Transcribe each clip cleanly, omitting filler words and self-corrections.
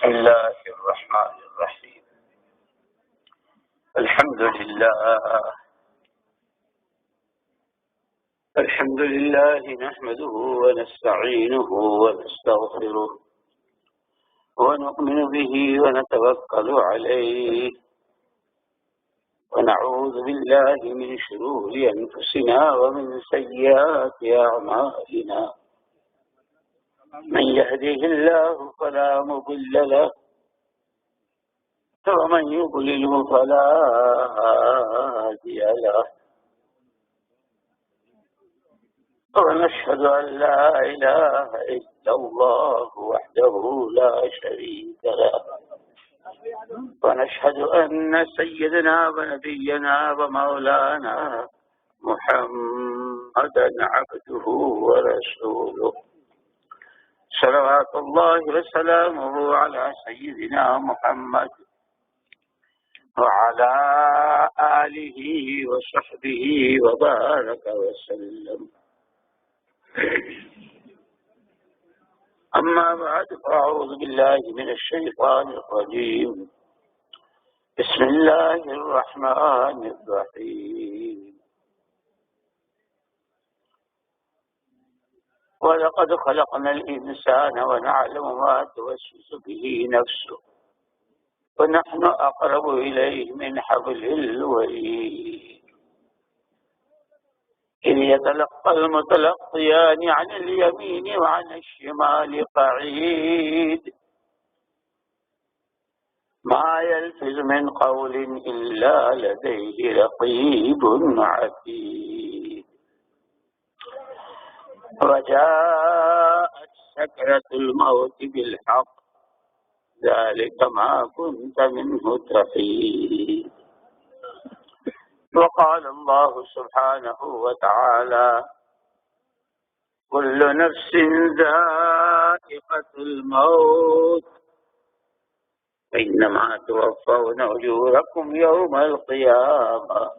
الله الرحمن الرحيم. الحمد لله نحمده ونستعينه ونستغفره ونؤمن به ونتوكل عليه ونعوذ بالله من شرور أنفسنا ومن سيئات أعمالنا. من يهده الله فلا مضل له ومن يضلله فلا هادي له. ونشهد أن لا إله إلا الله وحده لا شريك له. ونشهد أن سيدنا ونبينا ومولانا محمدا عبده ورسوله، صلوات الله وسلامه على سيدنا محمد وعلى آله وصحبه وبارك وسلم. أما بعد، فأعوذ بالله من الشيطان الرجيم. بسم الله الرحمن الرحيم. ولقد خلقنا الإنسان ونعلم ما توسوس به نفسه ونحن أقرب إليه من حبل الوريد. إذ يتلقى المتلقيان عن اليمين وعن الشمال قعيد ما يلفظ من قول إلا لديه رقيب عتيد. وجاءت سكرة الموت بالحق ذلك ما كنت منه تحيد. وقال الله سبحانه وتعالى: كل نفس ذائقة الموت إنما توفون أجوركم يوم القيامة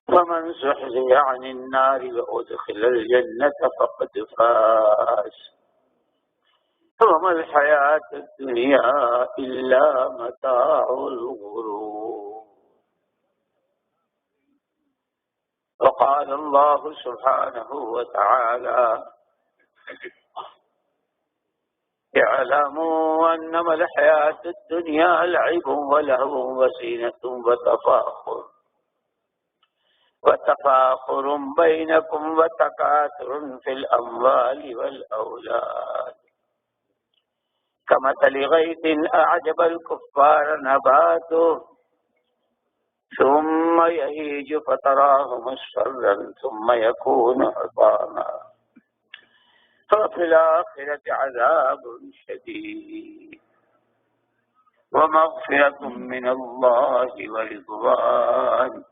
فمن زحزح عن النار وأدخل الجنة فقد فاز وما الحياة الدنيا إلا متاع الغرور. وقال الله سبحانه وتعالى: اعلموا أنما الحياة الدنيا لعب ولهو وزينة وتفاخر بينكم وتكاثر في الأموال والأولاد كمثل غيث أعجب الكفار نباته ثم يهيج فتراه مصفرا ثم يكون حطاما ففي الآخرة عذاب شديد ومغفرة من الله ورضوان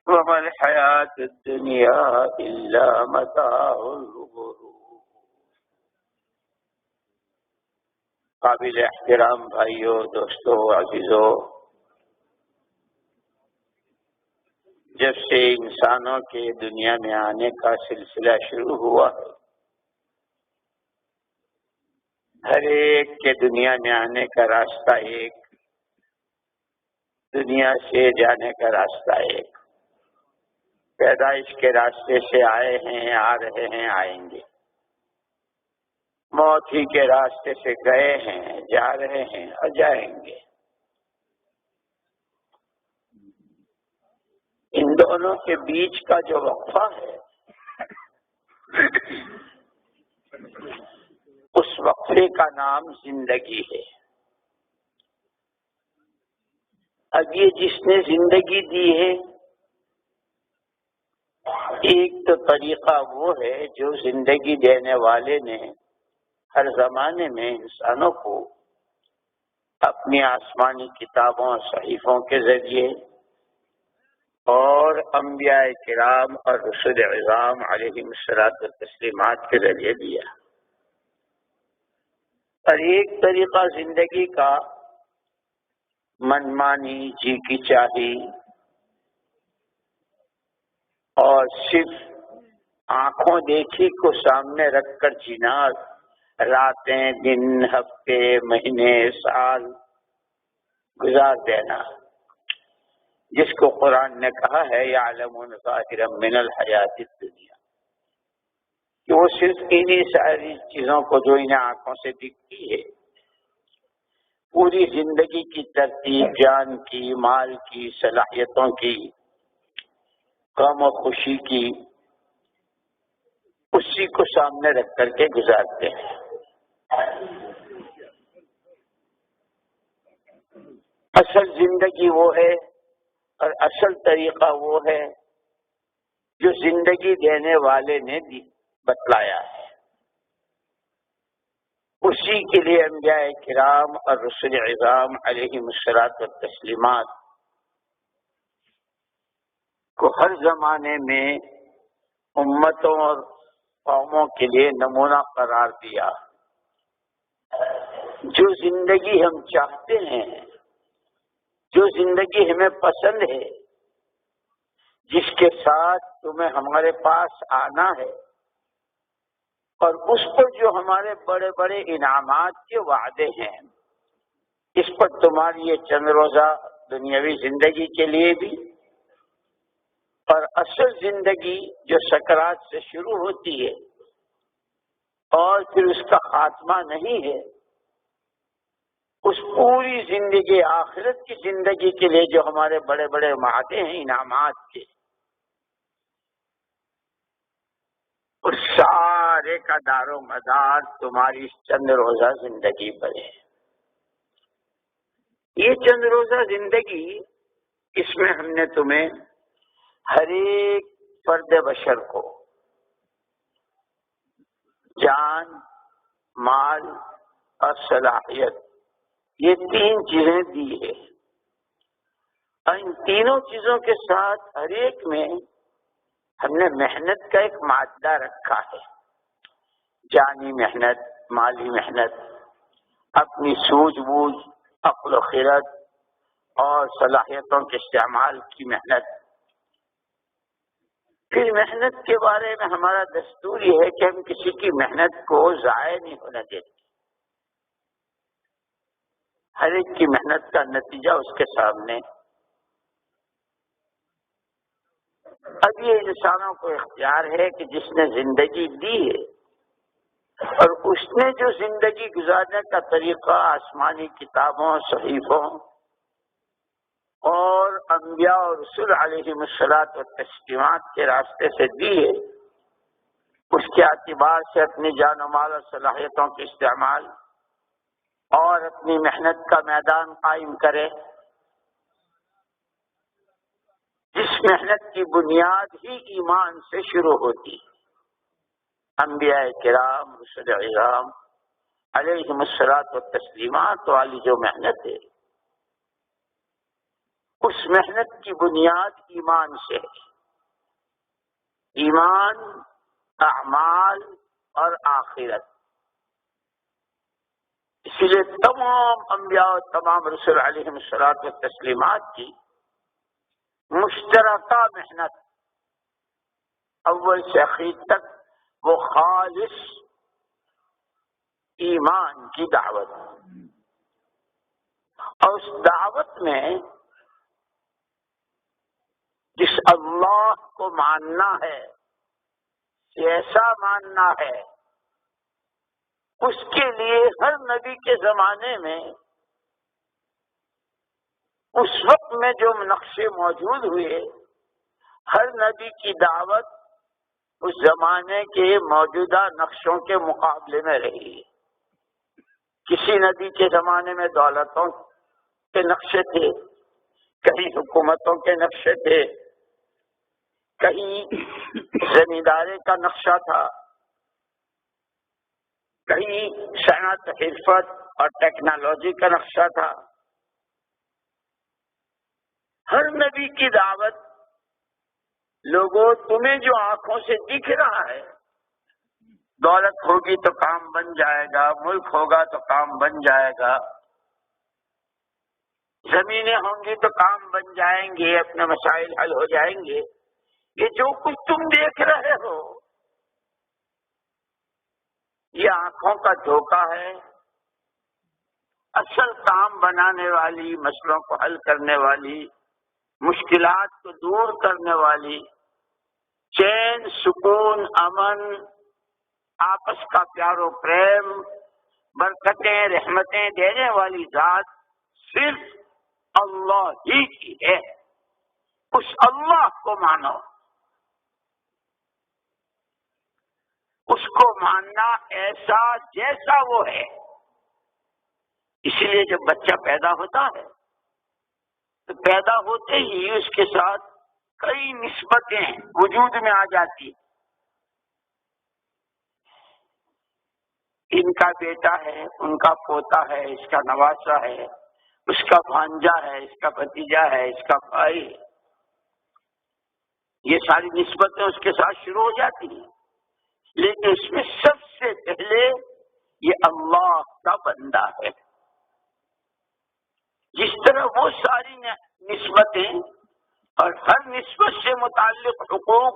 وما الحياة الدنيا إلا متاع الغرور. قابل احترام بھائیو، دوستو، عزیزو، جب سے انسانوں کے دنیا میں آنے کا سلسلہ شروع ہوا ہے، ہر ایک کے دنیا میں آنے کا راستہ ایک، دنیا سے جانے کا راستہ ایک. پیدائش کے راستے سے آئے ہیں، آ رہے ہیں، آئیں گے. موت ہی کے راستے سے گئے ہیں، جا رہے ہیں اور جائیں گے. ان دونوں کے بیچ کا جو وقفہ ہے، اس وقفے کا نام زندگی ہے. اب یہ جس نے زندگی دی ہے، ایک تو طریقہ وہ ہے جو زندگی دینے والے نے ہر زمانے میں انسانوں کو اپنی آسمانی کتابوں اور صحیفوں کے ذریعے اور انبیاء کرام اور رسول اعظام علیہم الصلاۃ والتسلیمات کے ذریعے دیا. اور ایک طریقہ زندگی کا منمانی، جی کی چاہی اور صرف آنکھوں دیکھی کو سامنے رکھ کر جینا راتیں دن ہفتے مہینے سال گزار دینا، جس کو قرآن نے کہا ہے یعلمون ظاہرا من الحیات الدنیا، کہ وہ صرف انہی ساری چیزوں کو جو انہیں آنکھوں سے دکھتی ہے، پوری زندگی کی ترتیب، جان کی، مال کی، صلاحیتوں کی، غم و خوشی کی، اسی کو سامنے رکھ کر کے گزارتے ہیں۔ اصل زندگی وہ ہے اور اصل طریقہ وہ ہے جو زندگی دینے والے نے بتلایا ہے۔ اسی کے لیے انبیاء کرام اور رسول اعظام علیہم الصلاۃ والتسلیمات کو ہر زمانے میں امتوں اور قوموں کے لیے نمونہ قرار دیا۔ جو زندگی ہم چاہتے ہیں، جو زندگی ہمیں پسند ہے، جس کے ساتھ تمہیں ہمارے پاس آنا ہے، اور اس پر جو ہمارے بڑے بڑے انعامات کے وعدے ہیں، اس پر تمہاری یہ چند روزہ دنیاوی زندگی کے لیے بھی، اور اصل زندگی جو سکرات سے شروع ہوتی ہے اور پھر اس کا خاتمہ نہیں ہے، اس پوری زندگی آخرت کی زندگی کے لیے جو ہمارے بڑے بڑے وعدے ہیں انعامات کے، اس سارے کا دار و مدار تمہاری اس چند روزہ زندگی پر ہے۔ یہ چند روزہ زندگی، اس میں ہم نے تمہیں ہر ایک فرد بشر کو جان، مال اور صلاحیت، یہ تین چیزیں دی ہے، اور ان تینوں چیزوں کے ساتھ ہر ایک میں ہم نے محنت کا ایک مادہ رکھا ہے، جانی محنت، مالی محنت، اپنی سوجھ بوجھ، عقل و خرد اور صلاحیتوں کے استعمال کی محنت۔ پھر محنت کے بارے میں ہمارا دستور یہ ہے کہ ہم کسی کی محنت کو ضائع نہیں ہونے دیتے، ہر ایک کی محنت کا نتیجہ اس کے سامنے۔ اب یہ انسانوں کو اختیار ہے کہ جس نے زندگی دی ہے اور اس نے جو زندگی گزارنے کا طریقہ آسمانی کتابوں، صحیفوں اور انبیاء اور رسول علیہم الصلاۃ والتسلیمات کے راستے سے دی ہے، اس کے اعتبار سے اپنی جان و مال اور صلاحیتوں کے استعمال اور اپنی محنت کا میدان قائم کرے، جس محنت کی بنیاد ہی ایمان سے شروع ہوتی۔ انبیاء کرام، رسول اعظام علیہم الصلاۃ والتسلیمات والی جو محنت ہے، اس محنت کی بنیاد ایمان سے ہے۔ ایمان، اعمال اور آخرت، اسی لیے تمام انبیاء اور تمام رسول علیہم الصلاۃ والتسلیمات کی مشترکہ محنت اول سے آخر تک وہ خالص ایمان کی دعوت، اور اس دعوت میں جس اللہ کو ماننا ہے، ایسا ماننا ہے، اس کے لیے ہر نبی کے زمانے میں اس وقت میں جو نقشے موجود ہوئے، ہر نبی کی دعوت اس زمانے کے موجودہ نقشوں کے مقابلے میں رہی۔ کسی نبی کے زمانے میں دولتوں کے نقشے تھے، کہیں حکومتوں کے نقشے تھے، کہیں زمینداری کا نقشہ تھا، کہیں صنعت، حرفت اور ٹیکنالوجی کا نقشہ تھا۔ ہر نبی کی دعوت، لوگوں تمہیں جو آنکھوں سے دکھ رہا ہے، دولت ہوگی تو کام بن جائے گا، ملک ہوگا تو کام بن جائے گا، زمینیں ہوں گی تو کام بن جائیں گے، اپنے مسائل حل ہو جائیں گے، یہ جو کچھ تم دیکھ رہے ہو، یہ آنکھوں کا دھوکہ ہے، اصل کام بنانے والی، مسئلوں کو حل کرنے والی، مشکلات کو دور کرنے والی، چین، سکون، امن، آپس کا پیار و پریم، برکتیں، رحمتیں دینے والی ذات صرف اللہ ہی کی ہے۔ اس اللہ کو مانو، اس کو ماننا ایسا جیسا وہ ہے۔ اس لیے جب بچہ پیدا ہوتا ہے تو پیدا ہوتے ہی اس کے ساتھ کئی نسبتیں وجود میں آ جاتی، ان کا بیٹا ہے، ان کا پوتا ہے، اس کا نواسا ہے، اس کا بھانجا ہے، اس کا بھتیجا ہے، اس کا بھائی ہے۔ یہ ساری نسبتیں اس کے ساتھ شروع ہو جاتی ہیں، لیکن اس میں سب سے پہلے یہ اللہ کا بندہ ہے۔ جس طرح وہ ساری نسبتیں اور ہر نسبت سے متعلق حقوق،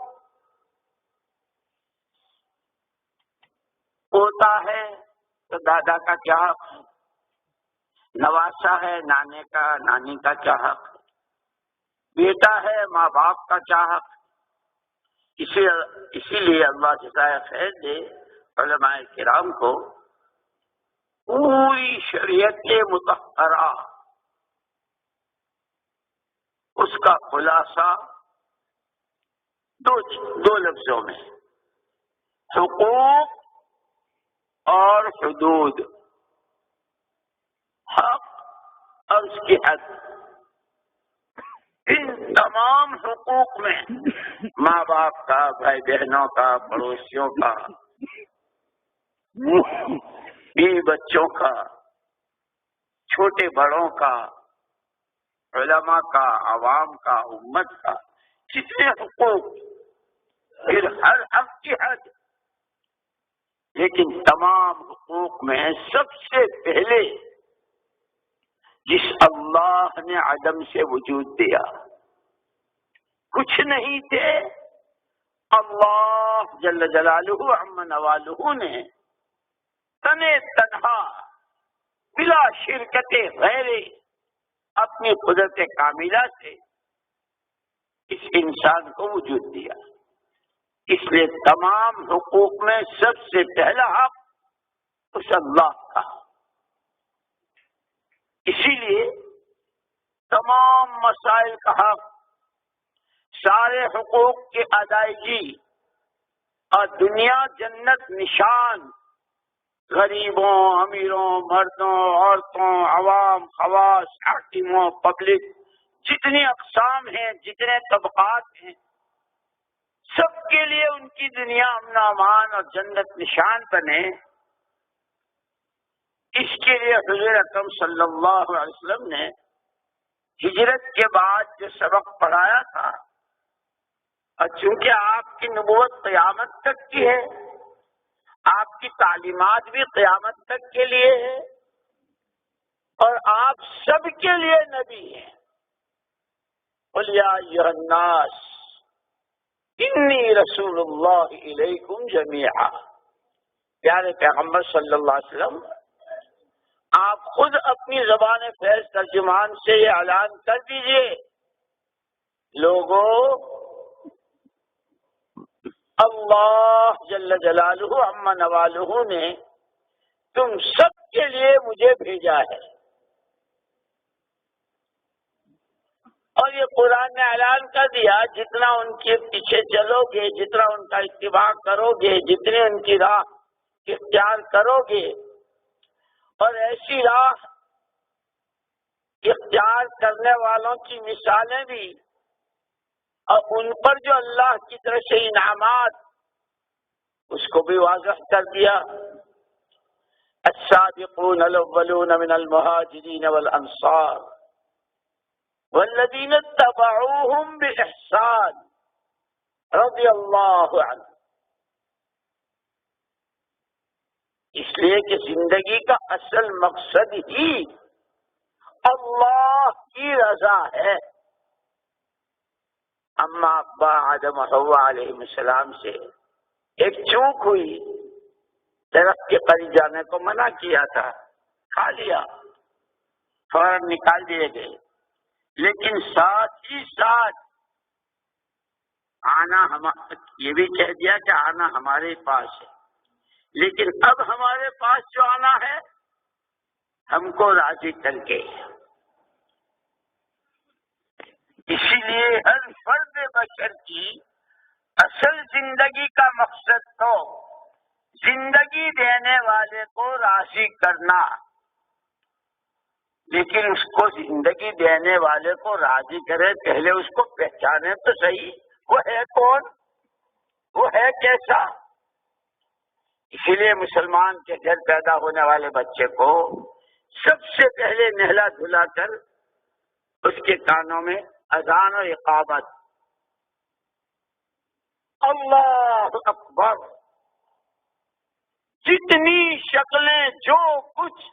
پوتا ہے تو دادا کا کیا حق ہے، نواسا ہے نانے کا، نانی کا کیا حق ہے، بیٹا ہے ماں باپ کا کیا حق ہے۔ اسی لیے اللہ جزائے خیر دے علماء کرام کو پوری شریعت مطہرہ، اس کا خلاصہ دو لفظوں میں، حقوق اور حدود، حق اور اس کی حد۔ ان تمام حقوق میں ماں باپ کا، بھائی بہنوں کا، پڑوسیوں کا، بیوی بچوں کا، چھوٹے بڑوں کا، علماء کا، عوام کا، امت کا، جتنے حقوق، پھر ہر حق کی حد۔ لیکن تمام حقوق میں سب سے پہلے جس اللہ نے عدم سے وجود دیا، کچھ نہیں تھے، اللہ جل جلالہ عم نوالہ نے تنے تنہا بلا شرکت غیر اپنی قدرت کاملہ سے اس انسان کو وجود دیا۔ اس لیے تمام حقوق میں سب سے پہلا حق اس اللہ کا۔ اسی لیے تمام مسائل کا حق، سارے حقوق کی ادائیگی اور دنیا جنت نشان، غریبوں، امیروں، مردوں، عورتوں، عوام، خواص، حاکموں، پبلک، جتنی اقسام ہیں، جتنے طبقات ہیں، سب کے لیے ان کی دنیا امن و امان اور جنت نشان بنے، اس کے لیے حضور اکرم صلی اللہ علیہ وسلم نے ہجرت کے بعد جو سبق پڑھایا تھا، اور چونکہ آپ کی نبوت قیامت تک کی ہے، آپ کی تعلیمات بھی قیامت تک کے لیے ہے، اور آپ سب کے لیے نبی ہیں۔ قل یا ایھا الناس انی رسول اللہ الیکم جمیعا۔ پیارے پیغمبر صلی اللہ علیہ وسلم، آپ خود اپنی زبان فیض ترجمان سے یہ اعلان کر دیجئے، لوگوں، اللہ جل جلالہ عم نوالہ نے تم سب کے لیے مجھے بھیجا ہے۔ اور یہ قرآن نے اعلان کر دیا، جتنا ان کے پیچھے چلو گے، جتنا ان کا اتباع کرو گے، جتنے ان کی راہ اختیار کرو گے، اور ایسی راہ اختیار کرنے والوں کی مثالیں بھی، اور ان پر جو اللہ کی طرف سے انعامات، اس کو بھی واضح کر دیا۔ السابقون الاولون من المہاجرین والانصار والذین اتبعوهم بإحسان رضی اللہ عنہ۔ اس لیے کہ زندگی کا اصل مقصد ہی اللہ کی رضا ہے۔ اما ابا آدم و حوا علیہ السلام سے ایک چوک ہوئی، درخت کے قریب جانے کو منع کیا تھا، کھا لیا، فوراً نکال دیے گئے، لیکن ساتھ ہی ساتھ آنا یہ بھی کہہ دیا کہ آنا ہمارے پاس ہے، لیکن اب ہمارے پاس جو آنا ہے ہم کو راضی کر کے۔ اسی لیے ہر فرد بشر کی اصل زندگی کا مقصد تو زندگی دینے والے کو راضی کرنا، لیکن اس کو زندگی دینے والے کو راضی کرے پہلے اس کو پہچانے تو صحیح، وہ ہے کون، وہ ہے کیسا۔ اسی لیے مسلمان کے گھر پیدا ہونے والے بچے کو سب سے پہلے نہلا دھلا کر اس کے کانوں میں اذان و اقامت، اللہ اکبر، جتنی شکلیں جو کچھ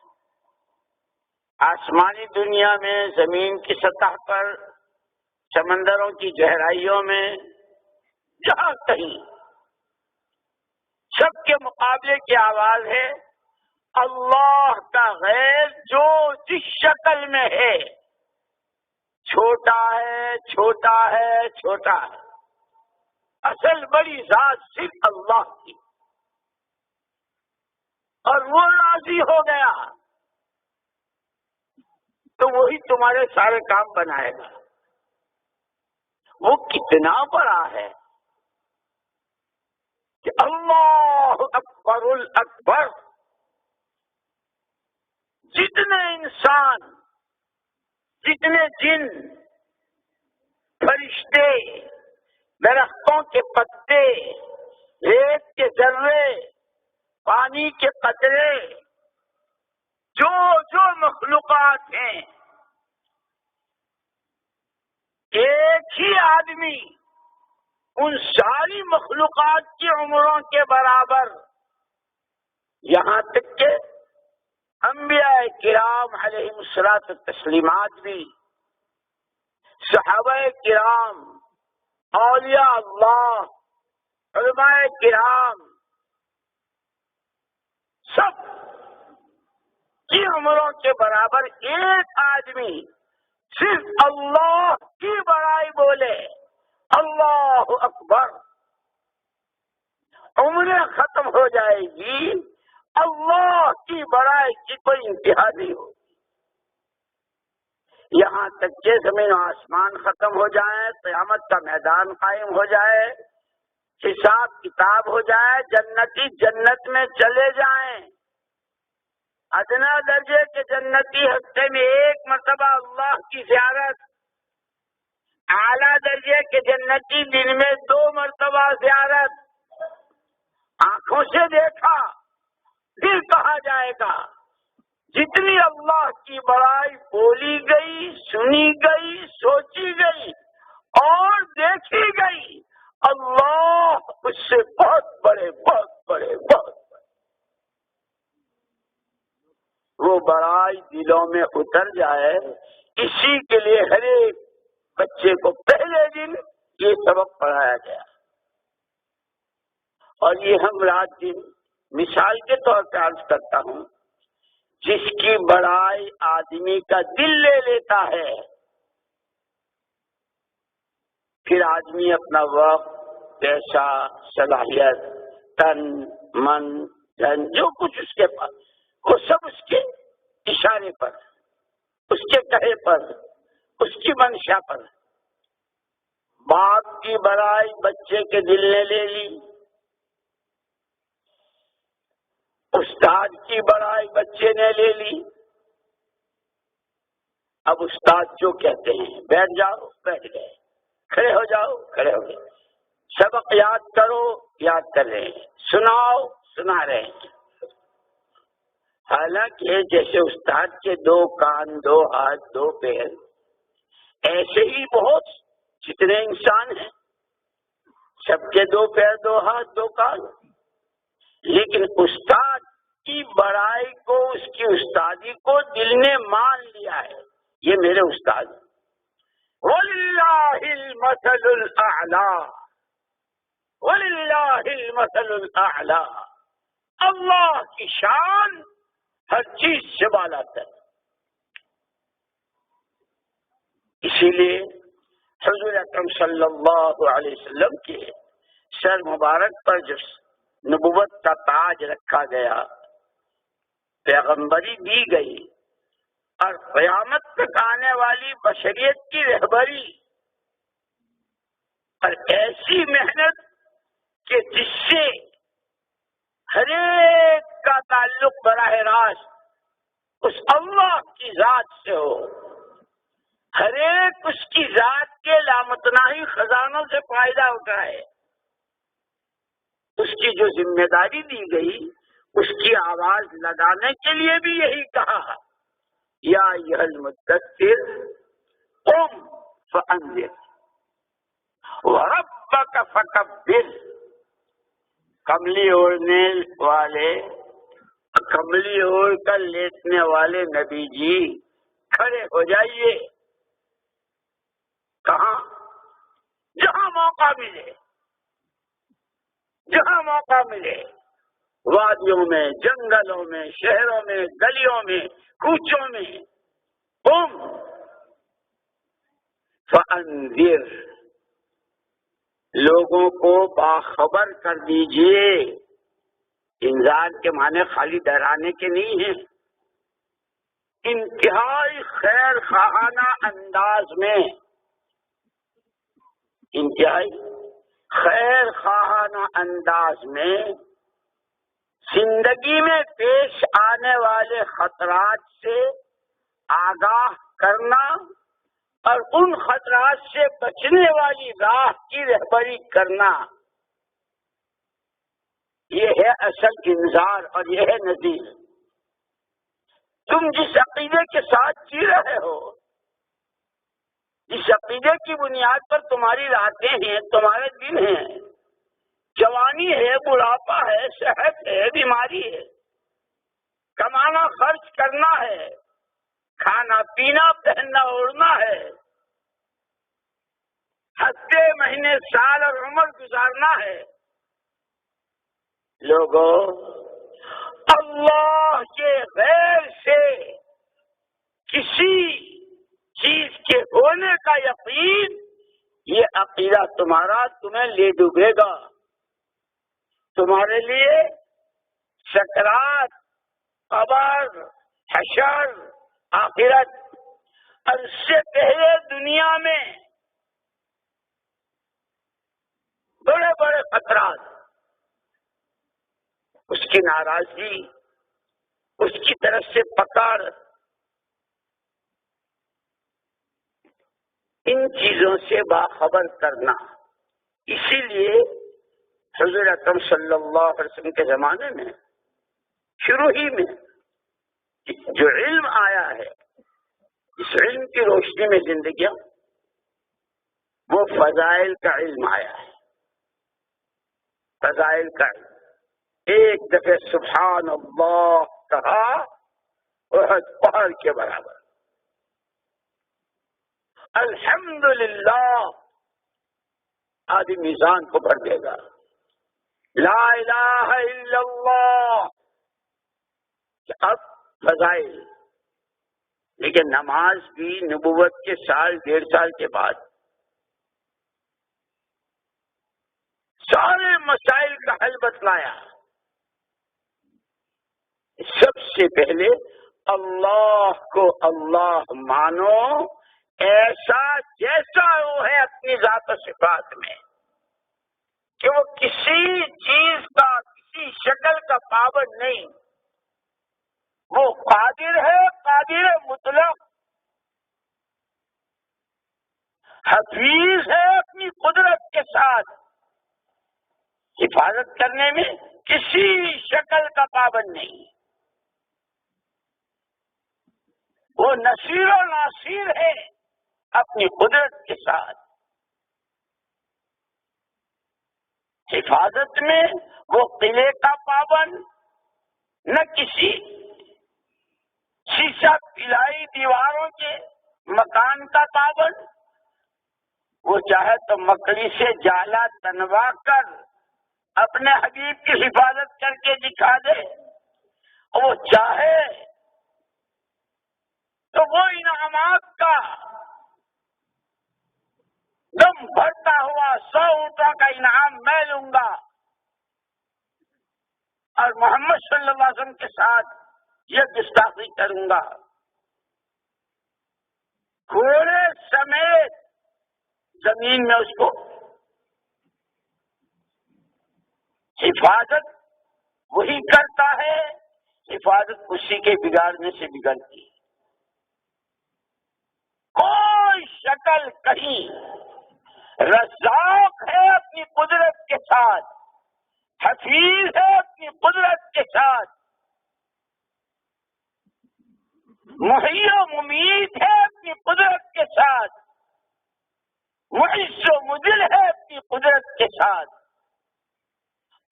آسمانی دنیا میں، زمین کی سطح پر، سمندروں کی گہرائیوں میں، جہاں کہیں سب کے مقابلے کی آواز ہے اللہ کا غیر جو جس شکل میں ہے، چھوٹا ہے چھوٹا ہے چھوٹا ہے، اصل بڑی ذات صرف اللہ کی، اور وہ راضی ہو گیا تو وہی تمہارے سارے کام بنائے گا۔ وہ کتنا بڑا ہے کہ اللہ اکبر الاکبر، جتنے انسان، جتنے جن، فرشتے، درختوں کے پتے، ریت کے ذرے، پانی کے قطرے، جو جو مخلوقات ہیں، ایک ہی آدمی ان ساری مخلوقات کی عمروں کے برابر، یہاں تک کہ انبیاء کرام علیہم الصلاۃ والتسلیمات بھی، صحابہ کرام، اولیاء اللہ، علماء کرام، سب کی عمروں کے برابر ایک آدمی صرف اللہ کی بڑائی بولے، اللہ اکبر، عمریں ختم ہو جائے گی، اللہ کی بڑائی کی کوئی انتہا نہیں ہوگی، یہاں تک کہ زمین و آسمان ختم ہو جائیں، قیامت کا میدان قائم ہو جائے، حساب کتاب ہو جائے، جنتی جنت میں چلے جائیں، ادنا درجے کے جنتی ہفتے میں ایک مرتبہ اللہ کی زیارت، اعلیٰ درجے کے جنتی دن میں 2 مرتبہ زیارت، آنکھوں سے دیکھا پھر کہا جائے گا، جتنی اللہ کی بڑائی بولی گئی، سنی گئی، سوچی گئی اور دیکھی گئی، اللہ اس سے بہت بڑے، بہت بڑے، بہت بڑے، وہ بڑائی دلوں میں اتر جائے۔ اسی کے لیے ہر ایک بچے کو پہلے دن یہ سبق پڑھایا گیا، اور یہ ہم رات دن مثال کے طور پہ عرض کرتا ہوں، جس کی بڑائی آدمی کا دل لے لیتا ہے، پھر آدمی اپنا وقت، پیسہ، صلاحیت، تن، من، دھن، جو کچھ اس کے پاس، وہ سب اس کے اشارے پر، اس کے کہے پر، اس کی منشا پر۔ باپ کی بڑائی بچے کے دل نے لے لی، استاد کی بڑائی بچے نے لے لی، اب استاد جو کہتے ہیں بیٹھ جاؤ، بیٹھ گئے، کھڑے ہو جاؤ، کھڑے ہو گئے، سبق یاد کرو، یاد کر رہے ہیں، سناؤ، سنا رہے ہیں۔ حالانکہ جیسے استاد کے 2 کان، 2 ہاتھ، 2 پیر، ایسے ہی بہت جتنے انسان ہیں سب کے 2 پیر، 2 ہاتھ، 2 کان، لیکن استاد کی بڑائی کو، اس کی استادی کو دل نے مان لیا ہے، یہ میرے استاد ہیں۔ وَلِلَّهِ الْمَثَلُ الْأَعْلَى، وَلِلَّهِ الْمَثَلُ الْأَعْلَى، اللہ کی شان ہر چیز سے بالا تر. اسی لیے حضور اکرم صلی اللہ علیہ وسلم کے سر مبارک پر جب نبوت کا تاج رکھا گیا، پیغمبری دی گئی، اور قیامت تک آنے والی بشریت کی رہبری اور ایسی محنت کہ جس سے ہر ایک کا تعلق براہ راست اس اللہ کی ذات سے ہو، ہر ایک اس کی ذات کے لامتناہی خزانوں سے فائدہ اٹھائے، اس کی جو ذمہ داری دی گئی اس کی آواز لگانے کے لیے بھی یہی کہا، یا ایھا المدثر قم فانذر وربک فکبر. کملی اوڑھنے والے، کملی اوڑھ کر لیٹنے والے نبی جی کھڑے ہو جائیے. کہاں؟ جہاں موقع ملے، جہاں موقع ملے، وادیوں میں، جنگلوں میں، شہروں میں، گلیوں میں، کوچوں میں. قم فانذر، لوگوں کو باخبر کر دیجئے. انذار کے معنی خالی ڈرانے کے نہیں ہیں، انتہائی خیر خواہانہ انداز میں، انتہائی خیر خواہانہ انداز میں زندگی میں پیش آنے والے خطرات سے آگاہ کرنا اور ان خطرات سے بچنے والی راہ کی رہبری کرنا، یہ ہے اصل انذار اور یہ ہے نذیر. تم جس عقیدے کے ساتھ جی رہے ہو، جس عقیدے کی بنیاد پر تمہاری راتیں ہیں، تمہارے دن ہیں، جوانی ہے، بڑھاپا ہے، صحت ہے، بیماری ہے، کمانا خرچ کرنا ہے، کھانا پینا پہننا اوڑھنا ہے، ہفتے مہینے سال اور عمر گزارنا ہے. لوگوں، اللہ کے غیر سے کسی چیز کے ہونے کا یقین، یہ عقیدہ تمہارا تمہیں لے ڈوبے گا. تمہارے لیے سکرات، قبر، حشر، آخرت اور اس سے پہلے دنیا میں بڑے بڑے خطرات، اس کی ناراضگی، اس کی طرف سے پکڑ، ان چیزوں سے باخبر کرنا. اسی لیے حضور اکرم صلی اللہ علیہ وسلم کے زمانے میں شروع ہی میں جو علم آیا ہے، اس علم کی روشنی میں زندگیاں، وہ فضائل کا علم آیا ہے. فضائل کا علم. ایک دفعہ سبحان اللہ کہا احد پہاڑ کے برابر، الحمدللہ آدھی میزان کو بھر دے گا. لا الہ الا اللہ. اب فضائل. لیکن نماز بھی نبوت کے سال 1.5 سال کے بعد سارے مسائل کا حل بتلایا. سب سے پہلے اللہ کو اللہ مانو ایسا جیسا وہ ہے اپنی ذات و صفات میں، کہ وہ کسی چیز کا، کسی شکل کا پابند نہیں. وہ قادر ہے، قادر مطلق، حفیظ ہے اپنی قدرت کے ساتھ، حفاظت کرنے میں کسی شکل کا پابند نہیں. وہ نصیر و ناصیر ہے اپنی قدرت کے ساتھ. حفاظت میں وہ قلعے کا پابند، نہ کسی شیشہ پلائی دیواروں کے مکان کا پابند. وہ چاہے تو مکڑی سے جالا تنوا کر اپنے حبیب کی حفاظت کر کے دکھا دے، اور محمد صلی اللہ علیہ وسلم کے ساتھ یہ گستاخی کروں گا، گھوڑے سمیت زمین میں اس کو حفاظت وہی کرتا ہے، حفاظت اسی کے بگاڑنے سے بگڑتی ہے۔ کوئی شکل کہیں رزاق ہے اپنی قدرت کے ساتھ، حفیظ ہے اپنی قدرت کے ساتھ، محی و ممیت ہے اپنی قدرت کے ساتھ، معز و مذل ہے اپنی قدرت کے ساتھ۔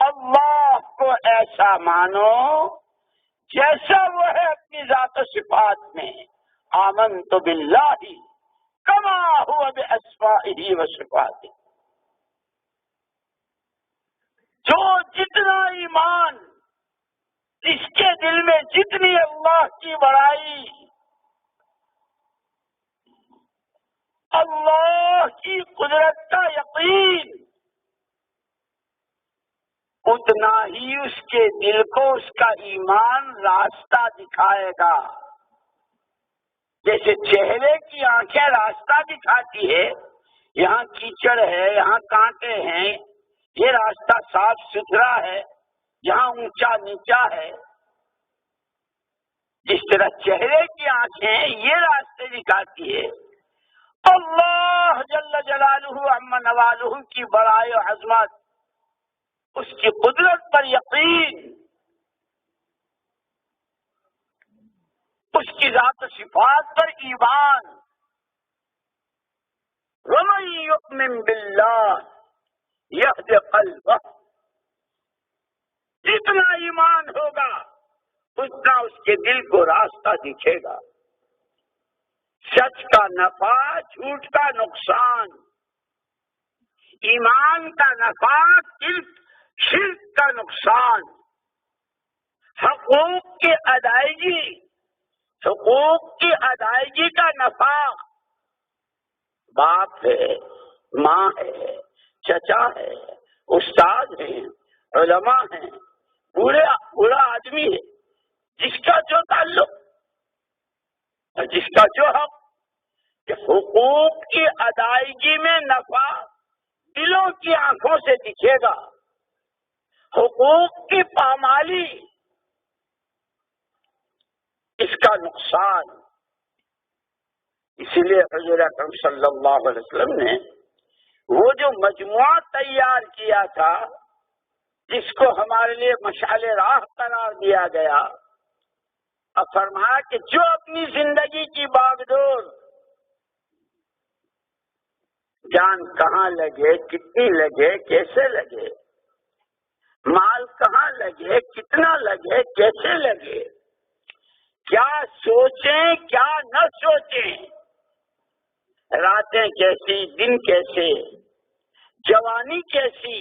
اللہ کو ایسا مانو جیسا وہ ہے اپنی ذات و صفات میں، آمنت باللہ کما ہوا باسمائہ و صفاتہ۔ جو جتنا ایمان، جس کے دل میں جتنی اللہ کی بڑائی، اللہ کی قدرت کا یقین، اتنا ہی اس کے دل کو اس کا ایمان راستہ دکھائے گا۔ جیسے چہرے کی آنکھیں راستہ دکھاتی ہے، یہاں کیچڑ ہے، یہاں کانٹے ہیں، یہ راستہ صاف ستھرا ہے، یہاں اونچا نیچا ہے، جس طرح چہرے کی آنکھیں یہ راستے دکھاتی ہے، اللہ جل جلالہ عم نوالہ کی بڑائی و عظمت، اس کی قدرت پر یقین، اس کی ذات و صفات پر ایمان۔ وَمَن يُؤْمِن بِاللَّهِ يَهْدِ قَلْبَهُ، جتنا ایمان ہوگا اتنا اس کے دل کو راستہ دکھے گا۔ سچ کا نفع، جھوٹ کا نقصان، ایمان کا نفع، شرک کا نقصان، حقوق کی ادائیگی، حقوق کی ادائیگی کا نفع، باپ ہے، ماں ہے، چچا ہے، استاد ہیں، علماء ہیں، بوڑھا آدمی ہے، جس کا جو تعلق، جس کا جو حق، کہ حقوق کی ادائیگی میں نفع دلوں کی آنکھوں سے دکھے گا، حقوق کی پامالی، اس کا نقصان۔ اسی لیے حضور اکرم صلی اللہ علیہ وسلم نے وہ جو مجموعہ تیار کیا تھا، جس کو ہمارے لیے مشعل راہ قرار دیا گیا، اور فرمایا کہ جو اپنی زندگی کی باغ ڈور، جان کہاں لگے، کتنی لگے، کیسے لگے، مال کہاں لگے، کتنا لگے، کیسے لگے، کیا سوچیں کیا نہ سوچیں، راتیں کیسی، دن کیسے، جوانی کیسی،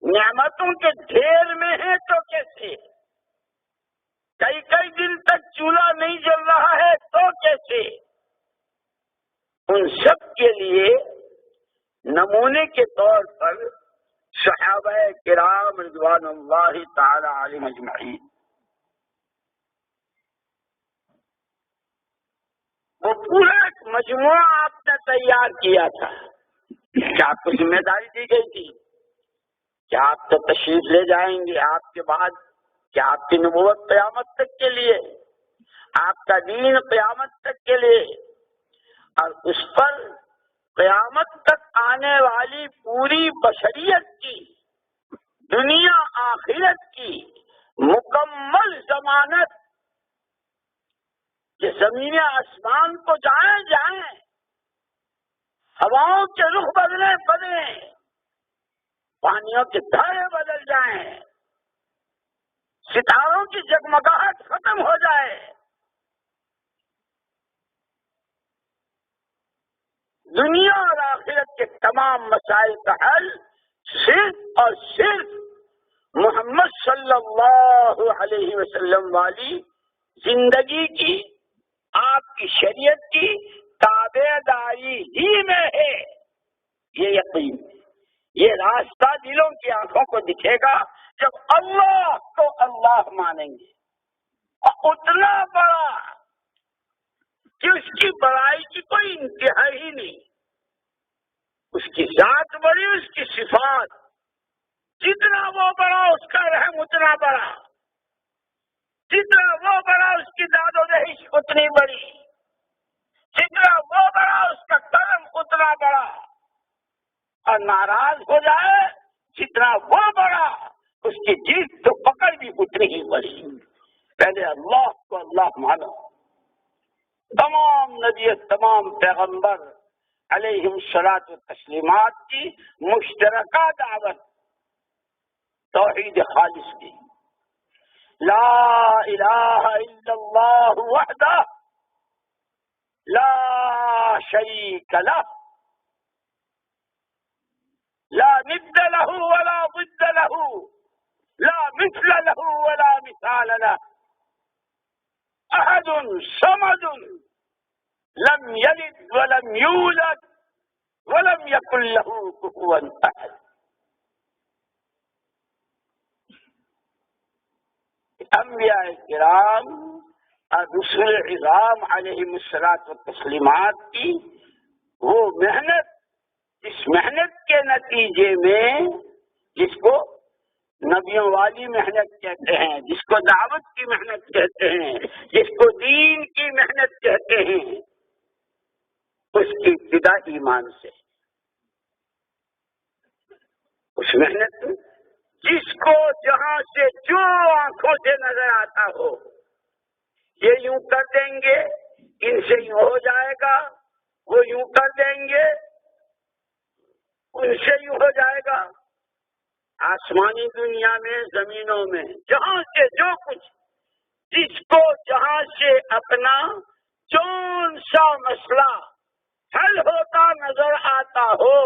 نعمتوں کے ڈھیر میں ہے تو کیسے، کئی دن تک چولہا نہیں جل رہا ہے تو کیسے، ان سب کے لیے نمونے کے طور پر صحابہ کرام رضوان اللہ تعالی علیہم اجمعین، وہ پورا ایک مجموعہ آپ نے تیار کیا تھا کہ آپ کو ذمہ داری دی گئی تھی کہ آپ تو تشریف لے جائیں گے، آپ کے بعد کہ آپ کی نبوت قیامت تک کے لیے، آپ کا دین قیامت تک کے لیے، اور اس پر قیامت تک آنے والی پوری بشریت کی، دنیا آخرت کی مکمل ضمانت، کہ زمین آسمان کو جائیں، ہواؤں کے رخ بدلیں، پانیوں کے دھارے بدل جائیں، ستاروں کی جگمگاہٹ ختم ہو جائے، دنیا اور آخرت کے تمام مسائل کا حل صرف اور صرف محمد صلی اللہ علیہ وسلم والی زندگی کی، آپ کی شریعت کی تابع داری ہی میں ہے۔ یہ یقین، یہ راستہ دلوں کی آنکھوں کو دکھے گا جب اللہ جائیں گے، اور اتنا بڑا کہ اس کی بڑائی کی کوئی انتہا ہی نہیں. اس کی ذات بڑی، اس کی صفات، جتنا وہ بڑا اس کا رحم اتنا بڑا، جتنا وہ بڑا اس کی داد و دہش اتنی بڑی، جتنا وہ بڑا اس کا کرم اتنا بڑا، اور ناراض ہو جائے جتنا وہ بڑا اس کی جیت تو پکڑ بھی اتنی ہی بڑی. پہلے اللہ کو اللہ مانو. تمام نبی، تمام پیغمبر علیہم الصلاۃ والتسلیمات کی مشترکہ دعوت توحید خالص کی. لا الہ الا اللہ وحدہ لا شریک لہ لا ند له ولا ضد له لا مثل له ولا مثال له احد صمد لم يلد ولم يولد ولم يكن له كفوا احد. انبیاء کرام اور رسول عظام علیہم الصلاۃ والتسلیمات کی وہ محنت، اس محنت کے نتیجے میں جس کو نبیوں والی محنت کہتے ہیں، جس کو دعوت کی محنت کہتے ہیں، جس کو دین کی محنت کہتے ہیں، اس کی ابتدا ایمان سے. اس محنت جس کو جہاں سے جو آنکھوں سے نظر آتا ہو، یہ یوں کر دیں گے ان سے یوں ہو جائے گا، وہ یوں کر دیں گے ان سے یوں ہو جائے گا. آسمانی دنیا میں، زمینوں میں، جہاں سے جو کچھ، جس کو جہاں سے اپنا جون سا مسئلہ حل ہوتا نظر آتا ہو،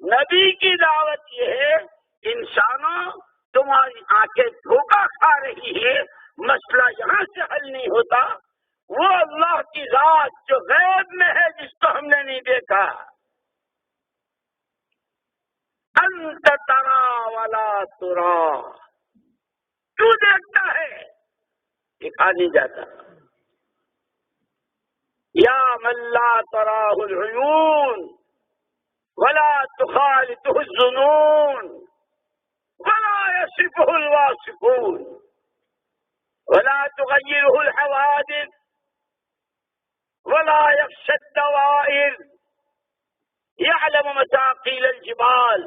نبی کی دعوت یہ ہے انسانوں تمہاری آنکھیں دھوکہ کھا رہی ہے، مسئلہ یہاں سے حل نہیں ہوتا، وہ اللہ کی ذات جو غیب میں ہے جس کو ہم نے نہیں دیکھا. انت ترا ولا ترا، تو دیکھتا ہے دکھا نہیں جاتا. یا من لا تراہ العیون ولا تخالطه الظنون ولا يصفه الواصفون ولا تغيره الحوادث ولا يخشى الدوائر، يعلم مثاقيل الجبال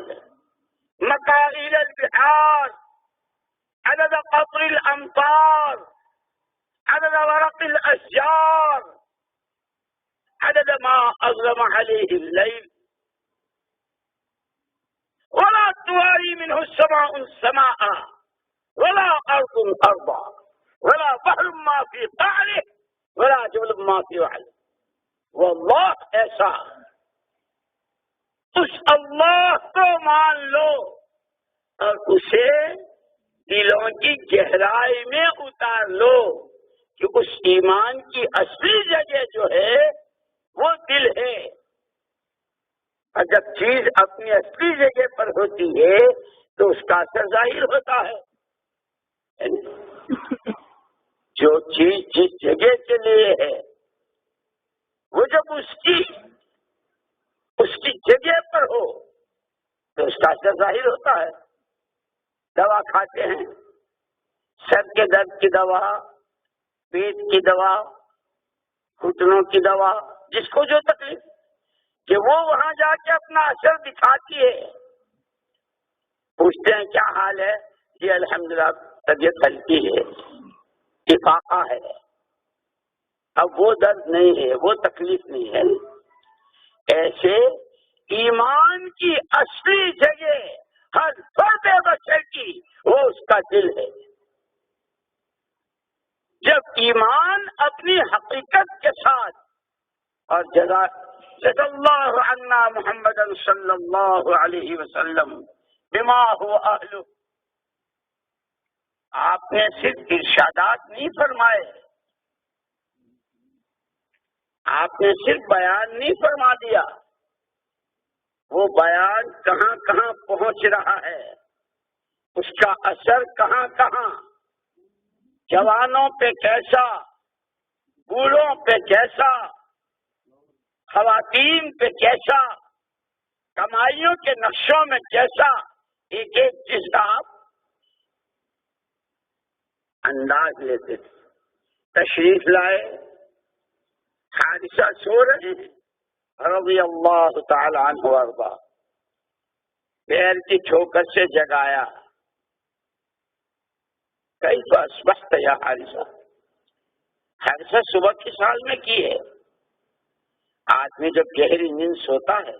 مكائل البحار عدد قطر الأمطار عدد ورق الأشجار عدد ما أظلم عليه الليل ولا تواري منه السماء سماء ولا أرض أرضا ولا بحر ما في قعره ولا جبل ما في وعله. والله ایسا، اس اللہ کو مان لو اور اسے دلوں کی گہرائی میں اتار لو کہ اس ایمان کی اصلی جگہ جو ہے وہ دل ہے. اور جب چیز اپنی اصلی جگہ پر ہوتی ہے تو اس کا اثر ظاہر ہوتا ہے. جو چیز جس جگہ کے لیے ہے وہ جب اس کی جگہ پر ہو تو اس کا اثر ظاہر ہوتا ہے. دوا کھاتے ہیں، سر کے درد کی دوا، پیٹ کی دوا، گھٹنوں کی دوا، جس کو جو تکلیف کہ وہ وہاں جا کے اپنا اثر دکھاتی ہے. پوچھتے ہیں کیا حال ہے؟ جی الحمدللہ طبیعت ہلکی ہے، افاقہ ہے. اب وہ درد نہیں ہے، وہ تکلیف نہیں ہے. ایسے ایمان کی اصلی جگہ ہر فرد بشر کی وہ اس کا دل ہے. جب ایمان اپنی حقیقت کے ساتھ، اور جزا اللہ عنا محمد صلی اللہ علیہ وسلم بما هو اہلہ، آپ نے صرف ارشادات نہیں فرمائے، آپ نے صرف بیان نہیں فرما دیا، وہ بیان کہاں کہاں پہنچ رہا ہے، اس کا اثر کہاں کہاں. جوانوں پہ کیسا، بوڑھوں پہ کیسا، خواتین پہ کیسا، کمائیوں کے نقشوں میں کیسا ایک ایک چیز کا آپ انداز لیتے تھے. تشریف لائے، حادثہ سو رہے ہیں رضی اللہ تعالی عنہ وارضا، پیر کی ٹھوکر سے جگایا. کیف اصبحت یا حارثہ؟ حارثہ صبح کی سال میں کی ہے. آدمی جب گہری نیند سوتا ہے،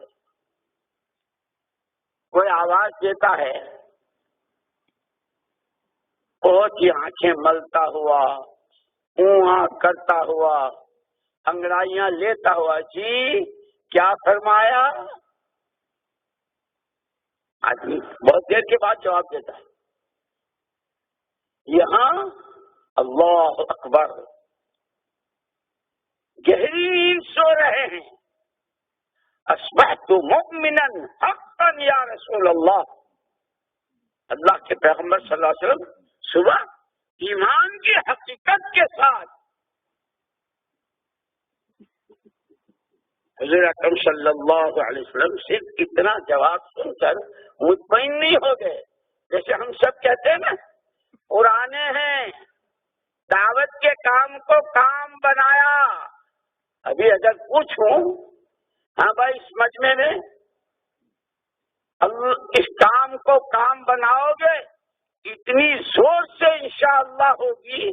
کوئی آواز دیتا ہے، بہت ہی آنکھیں ملتا ہوا، اونہا کرتا ہوا، انگڑائیاں لیتا ہوا، جی کیا فرمایا؟ آدمی بہت دیر کے بعد جواب دیتا ہے. یہاں اللہ اکبر، گہری نیند سو رہے ہیں. اصبحت مؤمنا حقا یا رسول اللہ، اللہ کے پیغمبر صلی اللہ علیہ وسلم صبح ایمان کی حقیقت کے ساتھ حضور اکرم صلی اللہ علیہ وسلم صرف اتنا جواب سن کر مطمئن نہیں ہو گئے. جیسے ہم سب کہتے ہیں نا، پرانے ہیں، دعوت کے کام کو کام بنایا. ابھی اگر پوچھوں، ہاں بھائی اس مجمع میں اس کام کو کام بناؤ گے، اتنی زور سے انشاءاللہ ہوگی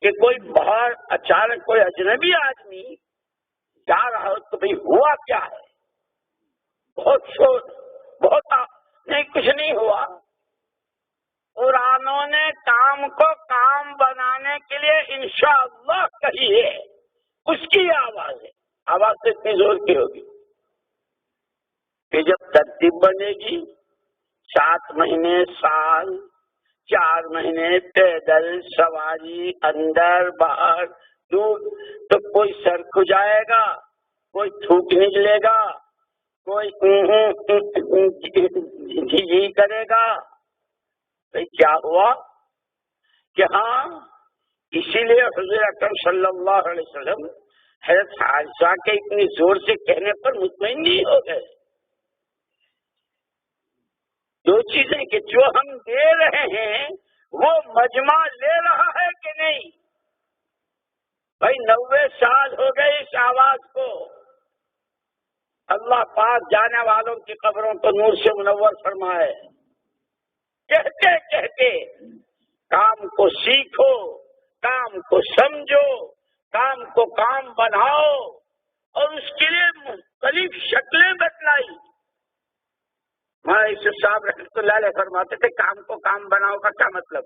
کہ کوئی باہر اچانک کوئی اجنبی آدمی جا رہا ہو تو بھئی ہوا کیا ہے؟ بہت شور، بہت نہیں، کچھ نہیں ہوا. قرآنوں نے کام کو کام بنانے کے لیے انشاءاللہ کہی ہے، اس کی آواز ہے. آواز تو اتنی زور کی ہوگی کہ جب ترتیب بنے گی، 7 مہینے، سال، 4 مہینے پیدل سواری، اندر باہر دور، تو کوئی سر کھجائے گا، کوئی تھوک نکلے گا، کوئی جی کرے گا. کیا ہوا کہ ہاں، اسی لیے حضور اکرم صلی اللہ علیہ وسلم حضرت حارثہ کے اتنی زور سے کہنے پر مطمئن نہیں ہو گئے. دو چیزیں کہ جو ہم دے رہے ہیں وہ مجمع لے رہا ہے کہ نہیں. بھائی 90 سال ہو گئے اس آواز کو. اللہ پاک جانے والوں کی قبروں کو نور سے منور فرمائے. کہتے کہتے کام کو سیکھو، کام کو سمجھو، کام کو کام بناؤ، اور اس کے لیے مختلف شکلیں بتلائی. یوسف صاحب رحمۃ اللہ علیہ فرماتے تھے کام کو کام بناؤ کا کیا مطلب؟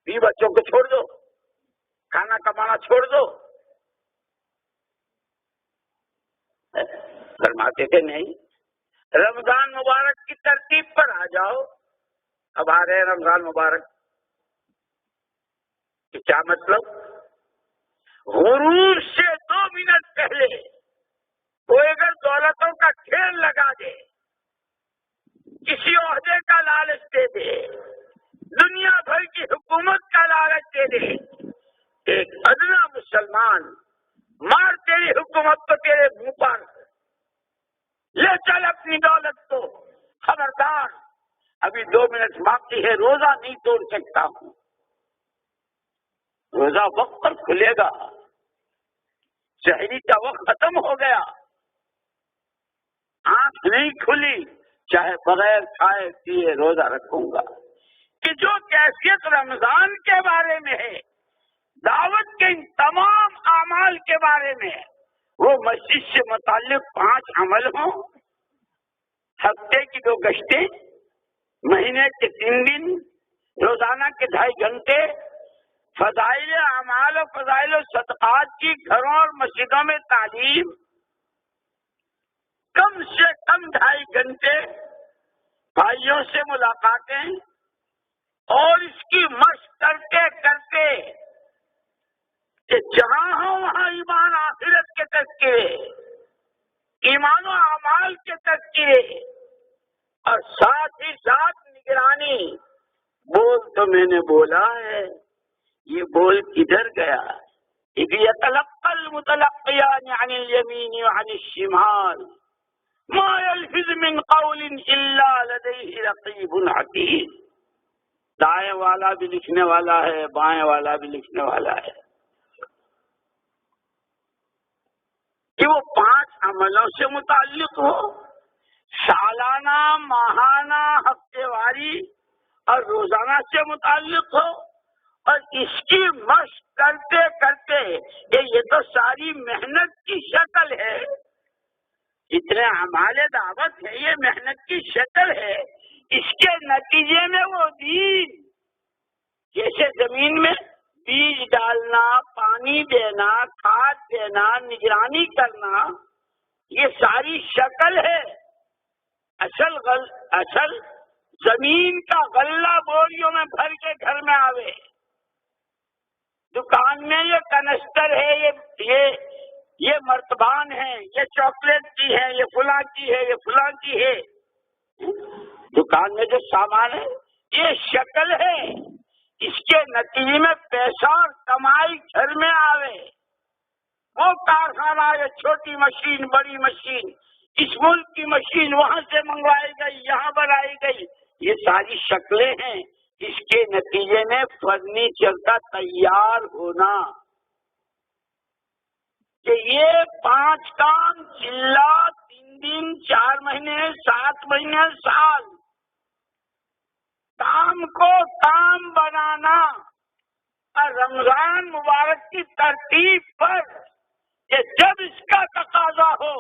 بھی بچوں کو چھوڑ دو، کھانا کمانا چھوڑ دو. فرماتے تھے نہیں، رمضان مبارک کی ترتیب پر آ جاؤ. اب آ رہے رمضان مبارک، کیا مطلب؟ غرور سے 2 منٹ پہلے کوئی اگر دولتوں کا کھیل لگا دے، کسی عہدے کا لالچ دے دے، دنیا بھر کی حکومت کا لالچ دے دے، ایک ادنا مسلمان مار تیری حکومت تو تیرے منہ پر، لے چل اپنی دولت کو، خبردار ابھی 2 منٹ باقی ہے، روزہ نہیں توڑ سکتا ہوں. روزہ وقت پر کھلے گا، سحری کا وقت ختم ہو گیا، آنکھ نہیں کھلی، چاہے بغیر کھائے پیے روزہ رکھوں گا. کہ جو کیفیت رمضان کے بارے میں ہے، دعوت کے ان تمام اعمال کے بارے میں، وہ مسجد سے متعلق 5 عمل ہوں، ہفتے کی 2 گشتیں، مہینے کے 3 دن، روزانہ کے 2.5 گھنٹے، فضائل اعمال و فضائل و صدقات کی گھروں اور مسجدوں میں تعلیم، کم سے کم 2.5 گھنٹے بھائیوں سے ملاقاتیں، اور اس کی مشق کرتے کرتے کہ جہاں ہوں وہاں ایمان آخرت کے تذکرے، ایمان و اعمال کے تذکرے، اور ساتھ ہی ساتھ نگرانی بول تو میں نے بولا ہے، یہ بول کدھر گیا؟ اذ يتلقى المتلقيان عن اليمين وعن الشمال ما يلفظ من قول الا لديه رقيب عتيد۔ دائیں والا بھی لکھنے والا ہے، بائیں والا بھی لکھنے والا ہے، کہ وہ 5 عملوں سے متعلق ہو، سالانہ، ماہانہ، ہفتے واری اور روزانہ سے متعلق ہو، اور اس کی مشق کرتے کرتے یہ تو ساری محنت کی شکل ہے، جتنے اعمال دعوت ہے یہ محنت کی شکل ہے، اس کے نتیجے میں وہ دین، جیسے زمین میں بیج ڈالنا، پانی دینا، کھاد دینا، نگرانی کرنا، یہ ساری شکل ہے۔ اصل زمین کا غلہ بوریوں میں بھر کے گھر میں آوے، دکان میں یہ کنسٹر ہے، یہ مرتبان ہے، یہ چاکلیٹ کی ہے، یہ فلاں کی ہے، یہ فلاں کی ہے، دکان میں جو سامان ہے یہ شکل ہے، اس کے نتیجے میں پیسہ اور کمائی گھر میں آوے، وہ کارخانہ، یہ چھوٹی مشین، بڑی مشین، اس ملک کی مشین وہاں سے منگوائی گئی، یہاں بنائی گئی، یہ ساری شکلیں ہیں، اس کے نتیجے میں فرنیچر کا تیار ہونا، کہ یہ 5 کام چلا 3 دن، 4 مہینے، 7 مہینے، سال، کام کو کام بنانا، اور رمضان مبارک کی ترتیب پر کہ جب اس کا تقاضا ہو،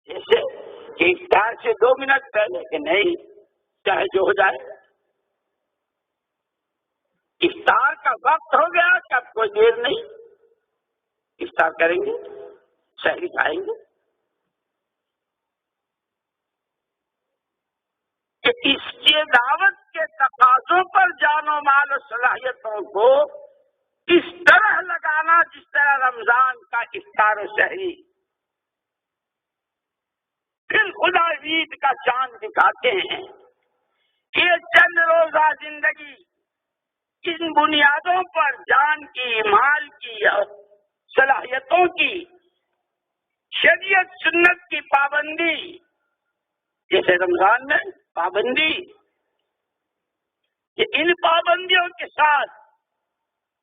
جیسے کہ افطار سے 2 منٹ پہلے کہ نہیں، چاہے جو ہو جائے، افطار کا وقت ہو گیا کہ اب کوئی دیر نہیں، افطار کریں گے، سحری کھائیں گے، کہ اس کے دعوت کے تقاضوں پر جان و مال و صلاحیتوں کو اس طرح لگانا جس طرح رمضان کا افطار و سحری، پھر خدا عید کا چاند دکھاتے ہیں، یہ چند روزہ زندگی ان بنیادوں پر جان کی، مال کی اور صلاحیتوں کی، شریعت سنت کی پابندی، جیسے رمضان میں پابندی، کہ ان پابندیوں کے ساتھ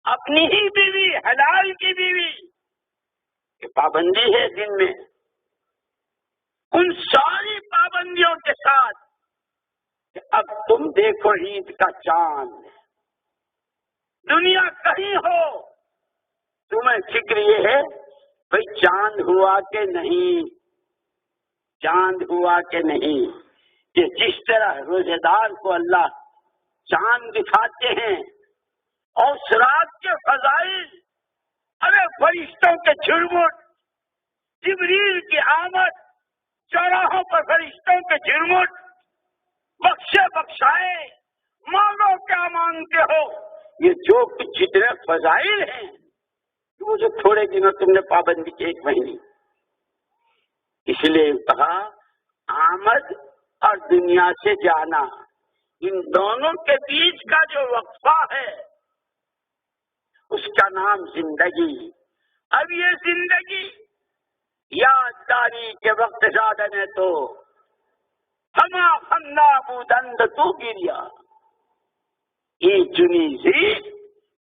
اپنی ہی بیوی، حلال کی بیوی کی پابندی ہے دن میں، ان ساری پابندیوں کے ساتھ کہ اب تم دیکھو عید کا چاند، دنیا کہیں ہو تمہیں فکر یہ ہے بھئی چاند ہوا کہ نہیں، چاند ہوا کہ نہیں، کہ جس طرح روزے دار کو اللہ چاند دکھاتے ہیں، اور اس رات کے فضائل، ارے فرشتوں کے جھرمٹ، جبریل کی آمد، چوراہوں پر فرشتوں کے جھرمٹ، بخشے بخشائے، مانگو کیا مانگتے ہو، یہ جو کچھ جتنے فضائل ہیں، وہ جو تھوڑے دنوں تم نے پابندی کی 1 مہینے، اس لیے کہا آمد اور دنیا سے جانا، ان دونوں کے بیچ کا جو وقفہ ہے اس کا نام زندگی۔ اب یہ زندگی یادداری کے وقت زیادہ نے تو ہما خندہ بودند تو گریا، یہ چنی سی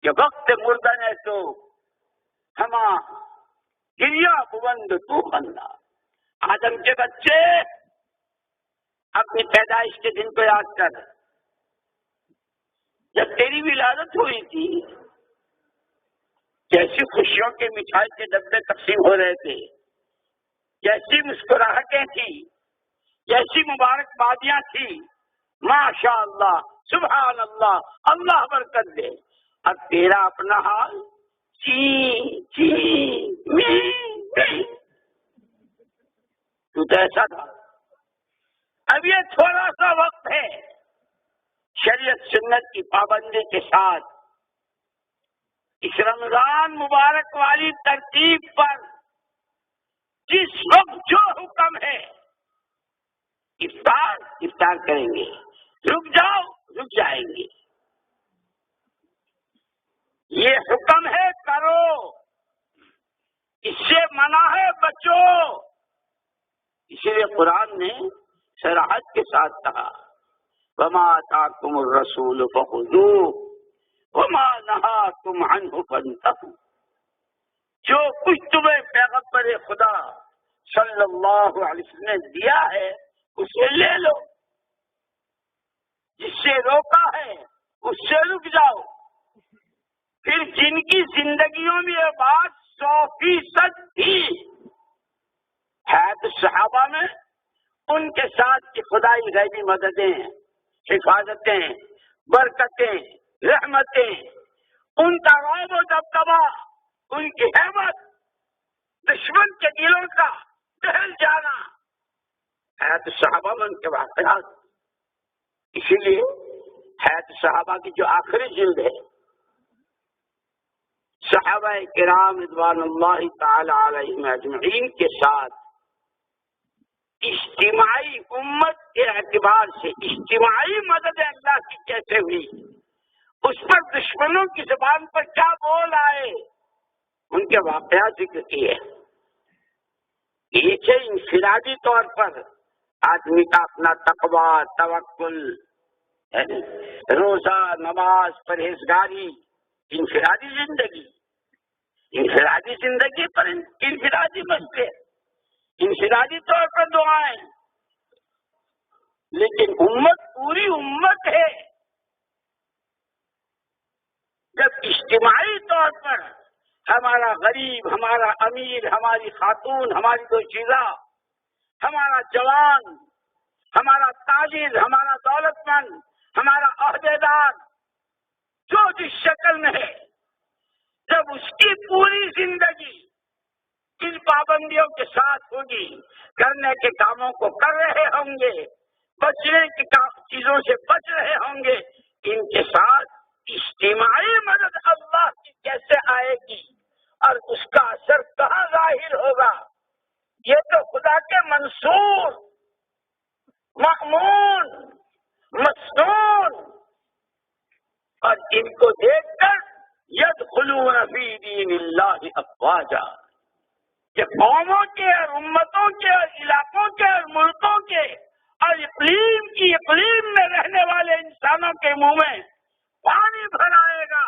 کہ وقت مردن ہے تو ہما گریا بوند تو خندہ۔ آدم کے بچے اپنی پیدائش کے دن کو یاد کر، جب تیری ولادت ہوئی تھی کیسی خوشیوں کے مٹھائی کے ڈبے تقسیم ہو رہے تھے، کیسی مسکراہٹیں تھی، کیسی مبارکبادیاں تھی، ماشاء اللہ، سبحان اللہ، اللہ برکت دے، اب تیرا اپنا حال چی چی میں تو ایسا تھا۔ اب یہ تھوڑا سا وقت ہے، شریعت سنت کی پابندی کے ساتھ اس رمضان مبارک والی ترتیب پر جس وقت جو حکم ہے افطار کریں گے، رک جاؤ، رک جائیں گے۔ یہ حکم ہے کرو، اس سے منع ہے بچو۔ اسی لیے قرآن نے صراحت کے ساتھ کہا وَمَا آتَاكُمُ الرَّسُولُ فَخُذُوهُ وَمَا نَهَاكُمْ عَنْهُ فَانتَهُوا۔ جو کچھ تمہیں پیغمبر خدا صلی اللہ علیہ وسلم نے دیا ہے اسے لے لو، جس سے روکا ہے اس سے رک جاؤ۔ پھر جن کی زندگیوں میں یہ بات 100% تھی ہے تو صحابہ میں ان کے ساتھ کی خدائی غیبی مددیں، حفاظتیں، برکتیں، رحمتیں، ان کا غوب و دبدبا، ان کی حیبت، دشمن کے دلوں کا دہل جانا ہے تو صحابہ میں ان کے واقعات۔ اسی لیے حیات صحابہ کی جو آخری جلد ہے، صحابہ کرام رضوان اللہ تعالی علیہم اجمعین کے ساتھ اجتماعی امت کے اعتبار سے اجتماعی مدد اللہ کی کیسے ہوئی، اس پر دشمنوں کی زبان پر کیا بول آئے، ان کے واقعات ذکر کیے۔ یہ انفرادی طور پر آدمی کا اپنا تقوی، توکل، روزہ، نماز، پرہیزگاری، انفرادی زندگی پر انفرادی مسئلے، انفرادی طور پر دعائیں، لیکن امت پوری امت ہے۔ جب اجتماعی طور پر ہمارا غریب، ہمارا امیر، ہماری خاتون، ہماری دوشیزہ، ہمارا جوان، ہمارا تاجر، ہمارا دولت مند، ہمارا عہدیدار، جو جس شکل میں ہے، جب اس کی پوری زندگی ان پابندیوں کے ساتھ ہوگی، کرنے کے کاموں کو کر رہے ہوں گے، بچنے کی چیزوں سے بچ رہے ہوں گے، ان کے ساتھ اجتماعی مدد اللہ کی کیسے آئے گی اور اس کا اثر کہاں ظاہر ہوگا؟ یہ تو خدا کے منصور، مأمون، مسنون، اور ان کو دیکھ کر يدخلون فی دین اللہ افواجا، کہ قوموں کے اور امتوں کے اور علاقوں کے اور ملکوں کے اور اقلیم میں رہنے والے انسانوں کے منہ میں پانی بھر آئے گا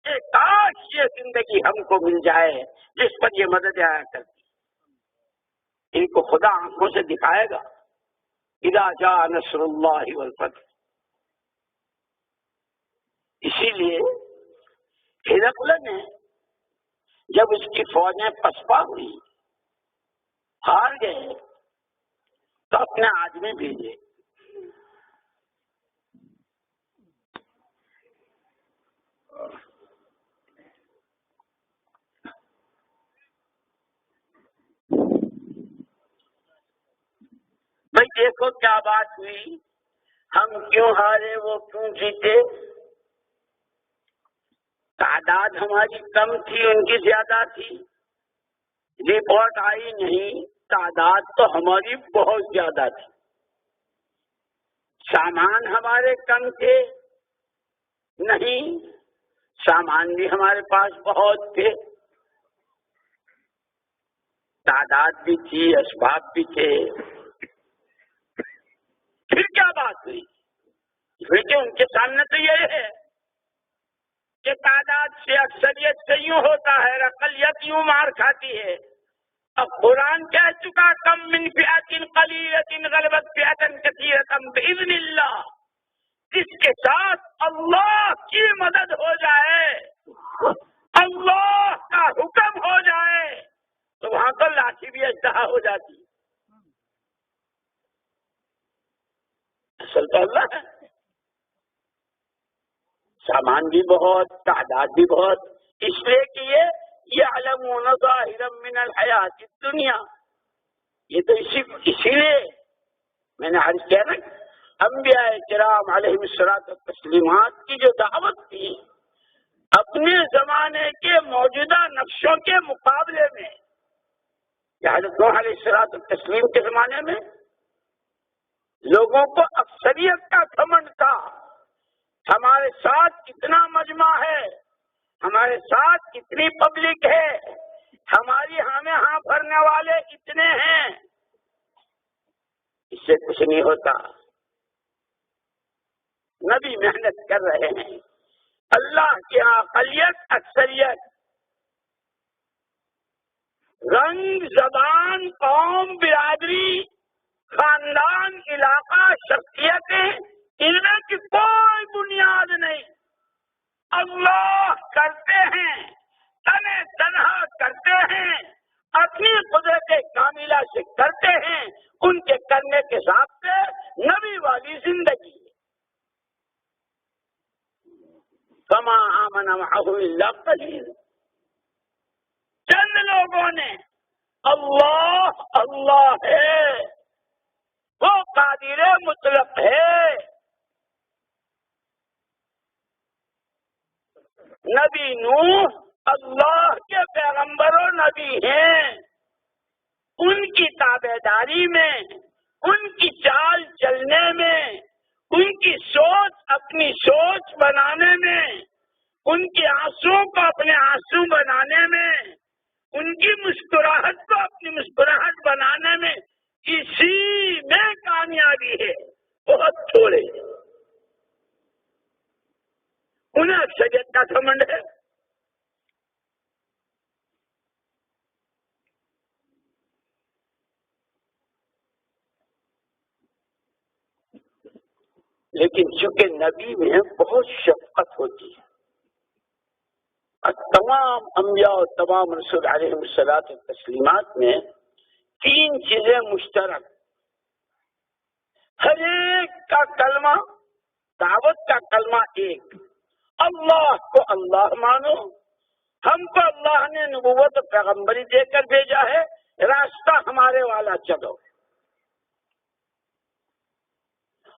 کہ کاش یہ زندگی ہم کو مل جائے جس پر یہ مدد آیا کرتی۔ ان کو خدا آنکھوں سے دکھائے گا اذا جاء نصر اللہ والفتح۔ اسی لیے ہرقل نے جب اس کی فوجیں پسپا ہوئی، ہار گئے، تو اپنے آدمی بھیجے، بھائی دیکھو کیا بات ہوئی، ہم کیوں ہارے، وہ کیوں جیتے؟ تعداد ہماری کم تھی، ان کی زیادہ تھی، رپورٹ آئی نہیں، تعداد تو ہماری بہت زیادہ تھی، سامان ہمارے کم تھے نہیں، سامان بھی ہمارے پاس بہت تھے، تعداد بھی تھی، اسباب بھی تھے۔ پھر کیا بات ہوئی؟ پھر کہ ان کے سامنے تو یہ ہے کہ تعداد سے اکثریت سے یوں ہوتا ہے، اقلیت یوں مار کھاتی ہے۔ اب قرآن کہہ چکا کم من فئۃ قلیلۃ غلبت فئۃ کثیرۃ باذن اللہ، جس کے ساتھ اللہ کی مدد ہو جائے، اللہ کا حکم ہو جائے، تو وہاں پر لاٹھی بھی اژدہا ہو جاتی۔ اصل تو اللہ ہے، سامان بھی بہت، تعداد بھی بہت، اس لیے کہ یہ یعلمون ظاہرا من الحیات الدنیا۔ یہ تو اسی لیے میں نے عرض کیا نا، انبیاء کرام علیہم الصلوۃ والتسلیمات کی جو دعوت تھی اپنے زمانے کے موجودہ نقشوں کے مقابلے میں، حضرت نوح علیہ الصلوۃ والتسلیم کے زمانے میں لوگوں کو اکثریت کا گھمنڈ تھا، ہمارے ساتھ کتنا مجمع ہے، ہمارے ساتھ کتنی پبلک ہے، ہماری ہمیں ہاں بھرنے والے کتنے ہیں، اس سے کچھ نہیں ہوتا۔ نبی محنت کر رہے ہیں، اللہ کی اقلیت اکثریت، رنگ، زبان، قوم، برادری، خاندان، علاقہ، شخصیتیں، ان میں کی کوئی بنیاد نہیں، اللہ کرتے ہیں، تنے تنہا کرتے ہیں، اپنی قدرت کاملہ سے کرتے ہیں، ان کے کرنے کے حساب سے نبی والی زندگی۔ فما آمن معه الا قلیل، چند لوگوں نے اللہ اللہ ہے، وہ قادر مطلق ہے۔ نبی نوح اللہ کے پیغمبر و نبی ہیں، ان کی تابعداری میں، ان کی چال چلنے میں، ان کی سوچ اپنی سوچ بنانے میں، ان کے آنسو کو اپنے آنسو بنانے میں، ان کی مسکراہٹ کو اپنی مسکراہٹ بنانے میں، اسی میں کامیابی ہے۔ بہت تھوڑے انہیں اکثریت کا گھمنڈ ہے۔ لیکن چونکہ نبی میں بہت شفقت ہوتی ہے، اور تمام انبیاء اور تمام رسول علیہ الصلوۃ والتسلیمات میں تین چیزیں مشترک، ہر ایک کا کلمہ، دعوت کا کلمہ ایک، اللہ کو اللہ مانو، ہم کو اللہ نے نبوت و پیغمبری دے کر بھیجا ہے، راستہ ہمارے والا چلو۔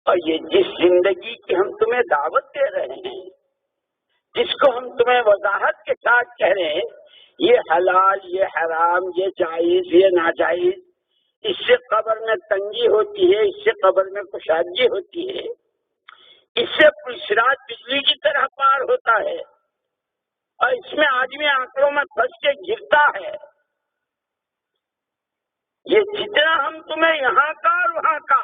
اور یہ جس زندگی کی ہم تمہیں دعوت دے رہے ہیں، جس کو ہم تمہیں وضاحت کے ساتھ کہہ رہے ہیں، یہ حلال، یہ حرام، یہ جائز، یہ ناجائز، اس سے قبر میں تنگی ہوتی ہے، اس سے قبر میں کشادگی ہوتی ہے، اس سے پلسرات بجلی کی طرح پار ہوتا ہے، اور اس میں آدمی آنکڑوں میں پھنس کے گرتا ہے۔ یہ جتنا ہم تمہیں یہاں کا اور وہاں کا،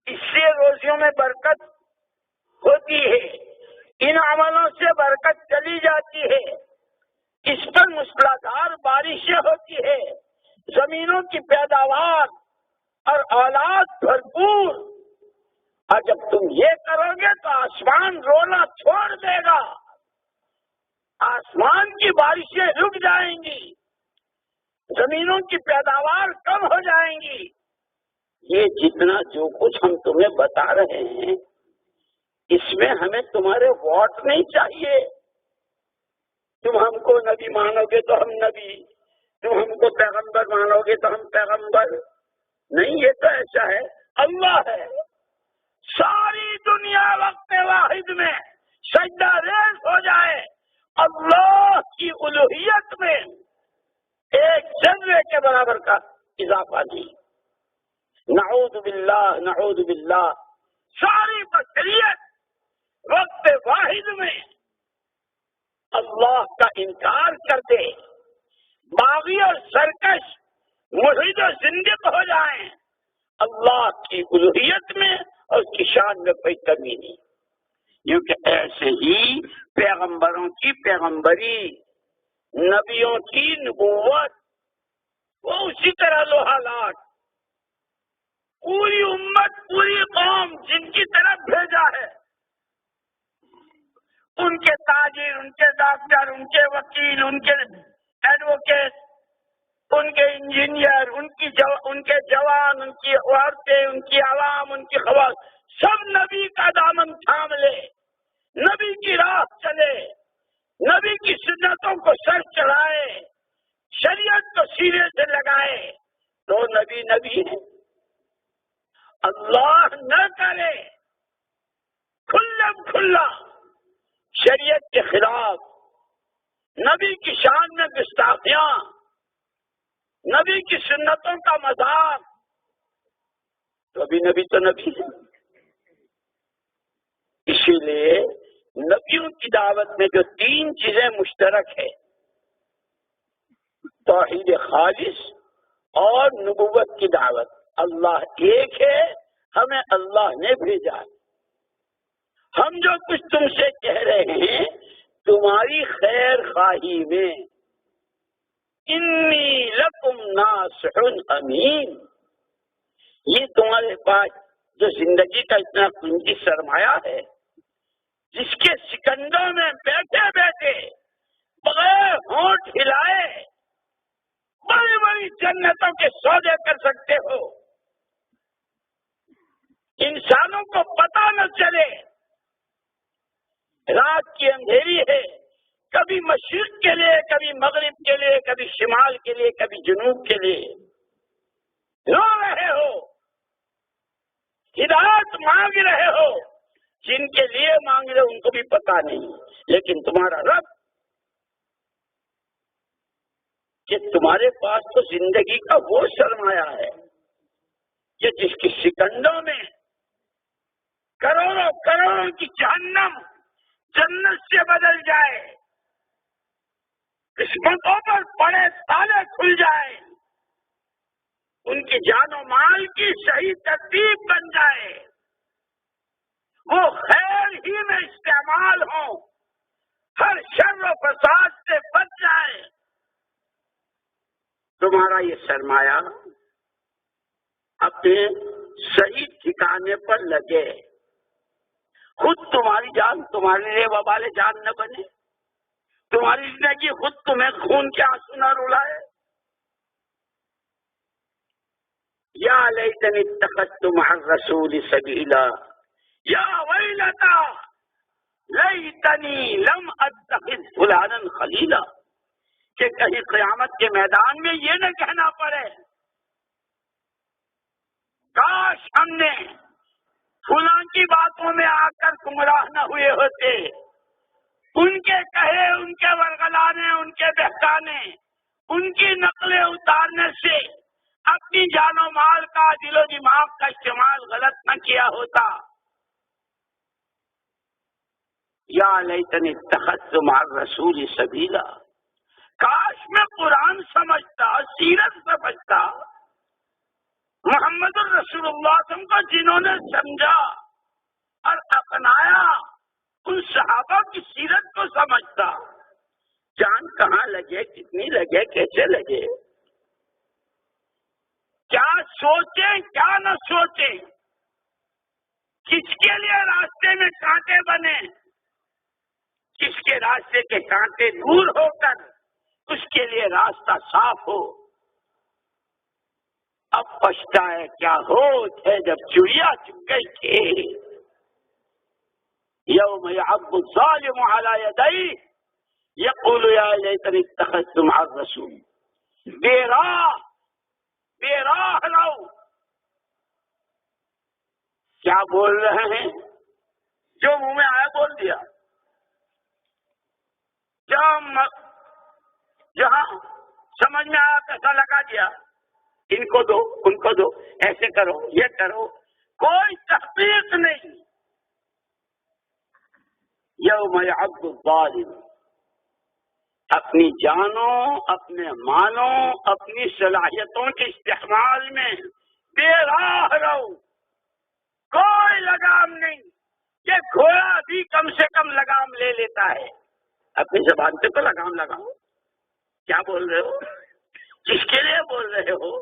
اس سے روزیوں میں برکت ہوتی ہے، ان عملوں سے برکت چلی جاتی ہے، اس پر موسلادھار بارشیں ہوتی ہے، زمینوں کی پیداوار اور اولاد بھرپور، اور جب تم یہ کرو گے تو آسمان رونا چھوڑ دے گا، آسمان کی بارشیں رک جائیں گی، زمینوں کی پیداوار کم ہو جائیں گی۔ یہ جتنا جو کچھ ہم تمہیں بتا رہے ہیں، اس میں ہمیں تمہارے واٹ نہیں چاہیے۔ تم ہم کو نبی مانو گے تو ہم نبی، تم ہم کو پیغمبر مانو گے تو ہم پیغمبر نہیں، یہ تو ایسا ہے، اللہ ہے، ساری دنیا وقت واحد میں سجدہ ریز ہو جائے، اللہ کی الوہیت میں ایک ذرے کے برابر کا اضافہ نہیں۔ نعوذ باللہ، نعوذ باللہ، ساری بشریت وقت واحد میں اللہ کا انکار کر دے، باغی اور سرکش ملحد و زندق ہو جائیں، اللہ کی الوہیت میں اور اس کی شان میں کوئی کمی نہیں، کیونکہ ایسے ہی پیغمبروں کی پیغمبری، نبیوں کی نبوت، وہ اسی طرح لوہا لاٹ، پوری امت، پوری قوم جن کی طرف بھیجا ہے، ان کے تاجر، ان کے ڈاکٹر، ان کے وکیل، ان کے ایڈوکیٹ، ان کے انجینئر، ان کے جوان، ان کی عورتیں، ان کی عوام، ان کی خواص، سب نبی کا دامن تھام لے، نبی کی راہ چلے، نبی کی سنتوں کو سر چڑھائے، شریعت کو سینے سے لگائے، تو نبی نبی ہے۔ اللہ نہ کرے کھلم کھلا شریعت کے خلاف، نبی کی شان میں گستاخیاں، نبی کی سنتوں کا مذاق، تو ابھی نبی تو نبی ہے۔ اسی لیے نبیوں کی دعوت میں جو 3 چیزیں مشترک ہے، توحید خالص اور نبوت کی دعوت، اللہ ایک ہے، ہمیں اللہ نے بھیجا ہے، ہم جو کچھ تم سے کہہ رہے ہیں تمہاری خیر خواہی میں، انی لکم ناصح امین، یہ تمہارے پاس جو زندگی کا اتنا قیمتی سرمایہ ہے، جس کے سکندوں میں بیٹھے بیٹھے بغیر ہونٹ ہلائے بڑی بڑی جنتوں کے سودے کر سکتے ہو، انسانوں کو پتہ نہ چلے، رات کی اندھیری ہے، کبھی مشرق کے لیے، کبھی مغرب کے لیے، کبھی شمال کے لیے، کبھی جنوب کے لیے رو رہے ہو، ہدایت مانگ رہے ہو، جن کے لیے مانگ رہے ان کو بھی پتا نہیں، لیکن تمہارا رب کہ تمہارے پاس تو زندگی کا وہ سرمایہ ہے کہ جس کی سکندوں میں کروڑوں کروڑوں کی جہنم جنت سے بدل جائے، قسمتوں پر بڑے تالے کھل جائے، ان کی جان و مال کی صحیح ترتیب بن جائے، وہ خیر ہی میں استعمال ہوں، ہر شر و فساد سے بچ جائے، تمہارا یہ سرمایہ اپنے صحیح ٹھکانے پر لگے، خود تمہاری جان تمہارے لیے وبال جان نہ بنے، تمہاری زندگی خود تمہیں خون کے آنسو نہ رلائے۔ یا لیتنی اتخذت مع الرسول سبیلا یا ویلتا لیتنی لم اتخذ فلانا خلیلا، کہ کہیں قیامت کے میدان میں یہ نہ کہنا پڑے کاش ہم نے فلاں کی باتوں میں آ کر گمراہ نہ ہوئے ہوتے، ان کے کہے، ان کے ورگلانے، ان کے بہکانے، ان کی نقلیں اتارنے سے اپنی جان و مال کا، دل و دماغ کا استعمال غلط نہ کیا ہوتا۔ یا لیتنی اتخذت مع الرسول سبیلا، کاش میں قرآن سمجھتا، سیرت سمجھتا، محمد الرسول اللہ صلی اللہ علیہ وسلم کو جنہوں نے سمجھا اور اپنایا، ان صحابہ کی سیرت کو سمجھتا، جان کہاں لگے، کتنی لگے، کیسے لگے، کیا سوچیں کیا نہ سوچیں، کس کے لیے راستے میں کانٹے بنے، کس کے راستے کے کانٹے دور ہو کر اس کے لیے راستہ صاف ہو۔ اب پچھتائے کیا ہو تھے جب چڑیا چگ گئی تھی، یوم یعض الظالم علی یدیہ یقول یا لیتنی اتخذت مع الرسول، بے راہ لو، کیا بول رہے ہیں، جو منہ میں آیا بول دیا، جہاں سمجھ میں آیا پیسہ لگا دیا، ان کو دو، ان کو دو، ایسے کرو، یہ کرو، کوئی تحقیق نہیں۔ یوم یعض الظالم، اپنی جانوں، اپنے مالوں، اپنی صلاحیتوں کے استعمال میں بے راہ رہو، کوئی لگام نہیں، یہ گھوڑا بھی کم سے کم لگام لے لیتا ہے، اپنی زبان سے تو لگام لگاؤ، کیا بول رہے ہو، کس کے لیے بول رہے ہو،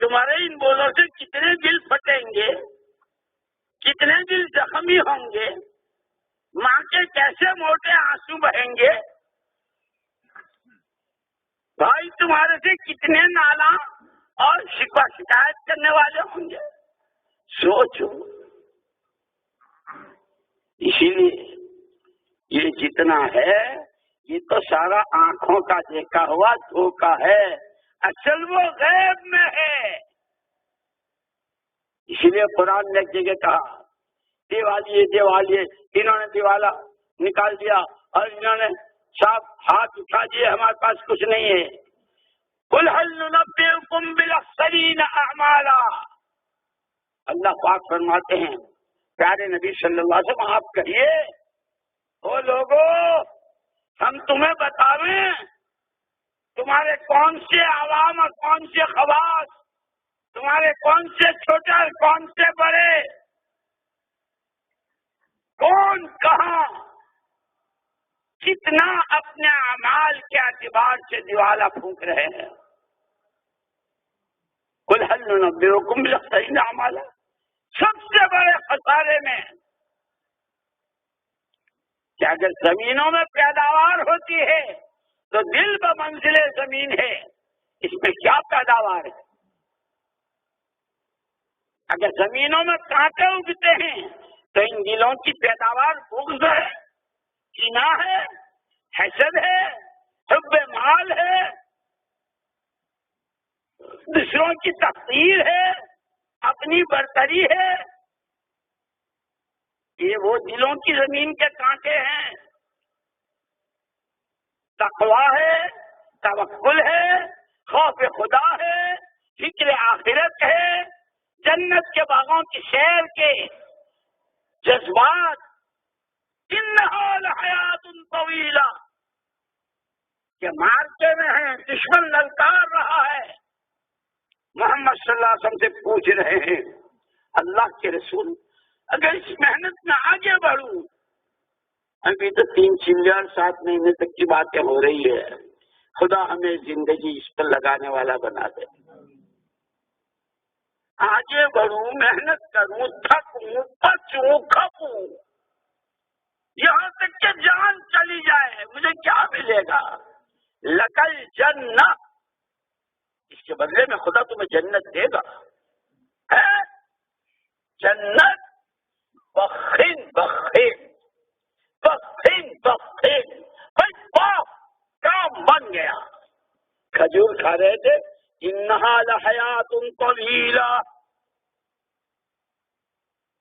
تمہارے ان بولوں سے کتنے دل پھٹیں گے، کتنے دل زخمی ہوں گے، ماں کے کیسے موٹے آنسو بہیں گے، بھائی تمہارے سے کتنے نالا اور شکوہ شکایت کرنے والے ہوں گے، سوچو۔ اسی لیے یہ جتنا ہے یہ تو سارا آنکھوں کا دیکھا ہوا دھوکا ہے، اصل وہ غیب میں ہے۔ اسی لیے قرآن نے ایک جگہ کہا دیوالیے دیوالیے، انہوں نے دیوالا نکال دیا اور انہوں نے صاف ہاتھ اٹھا دیے، ہمارے پاس کچھ نہیں ہے۔ قل هل ننبئكم بالاخسرین اعمالا، اللہ پاک فرماتے ہیں پیارے نبی صلی اللہ علیہ وسلم آپ کہیے او لوگوں ہم تمہیں بتاویں تمہارے کون سے عوام اور کون سے خواص، تمہارے کون سے چھوٹے اور کون سے بڑے، کون کہاں کتنا اپنے اعمال کے اعتبار سے دیوالا پھونک رہے ہیں۔ قل هل ننبئكم بالاخسرین اعمالا، سب سے بڑے خسارے میں کہ اگر زمینوں میں پیداوار ہوتی ہے تو دل بمنزل زمین ہے، اس میں کیا پیداوار ہے؟ اگر زمینوں میں کانٹے اگتے ہیں تو ان دلوں کی پیداوار بغض ہے، کینہ ہے، حسد ہے، حب مال ہے، دوسروں کی تقدیر ہے، اپنی برتری ہے۔ یہ وہ دلوں کی زمین کے کانٹے ہیں۔ تقویٰ ہے، توکل ہے، خوف خدا ہے، فکر آخرت ہے، جنت کے باغوں کی سیر کے جذبات، انہا لحیات طویلہ کہ مارکے میں ہیں، دشمن للکار رہا ہے، محمد صلی اللہ علیہ وسلم سے پوچھ رہے ہیں اللہ کے رسول اگر اس محنت میں آگے بڑھوں، ابھی تو 3 اور 7 مہینے تک کی باتیں ہو رہی ہے، خدا ہمیں زندگی اس پر لگانے والا بنا دے، آگے بڑھوں، محنت کروں، تھکوں، پچوں، کھپوں، یہاں تک کہ جان چلی جائے، مجھے کیا ملے گا؟ لکل جنت، اس کے بدلے میں خدا تمہیں جنت دے گا، ہے جنت بخین بخین بخین بخین، کام بن گیا۔ کھجور کھا رہے تھے، انہا لحیات طویلہ،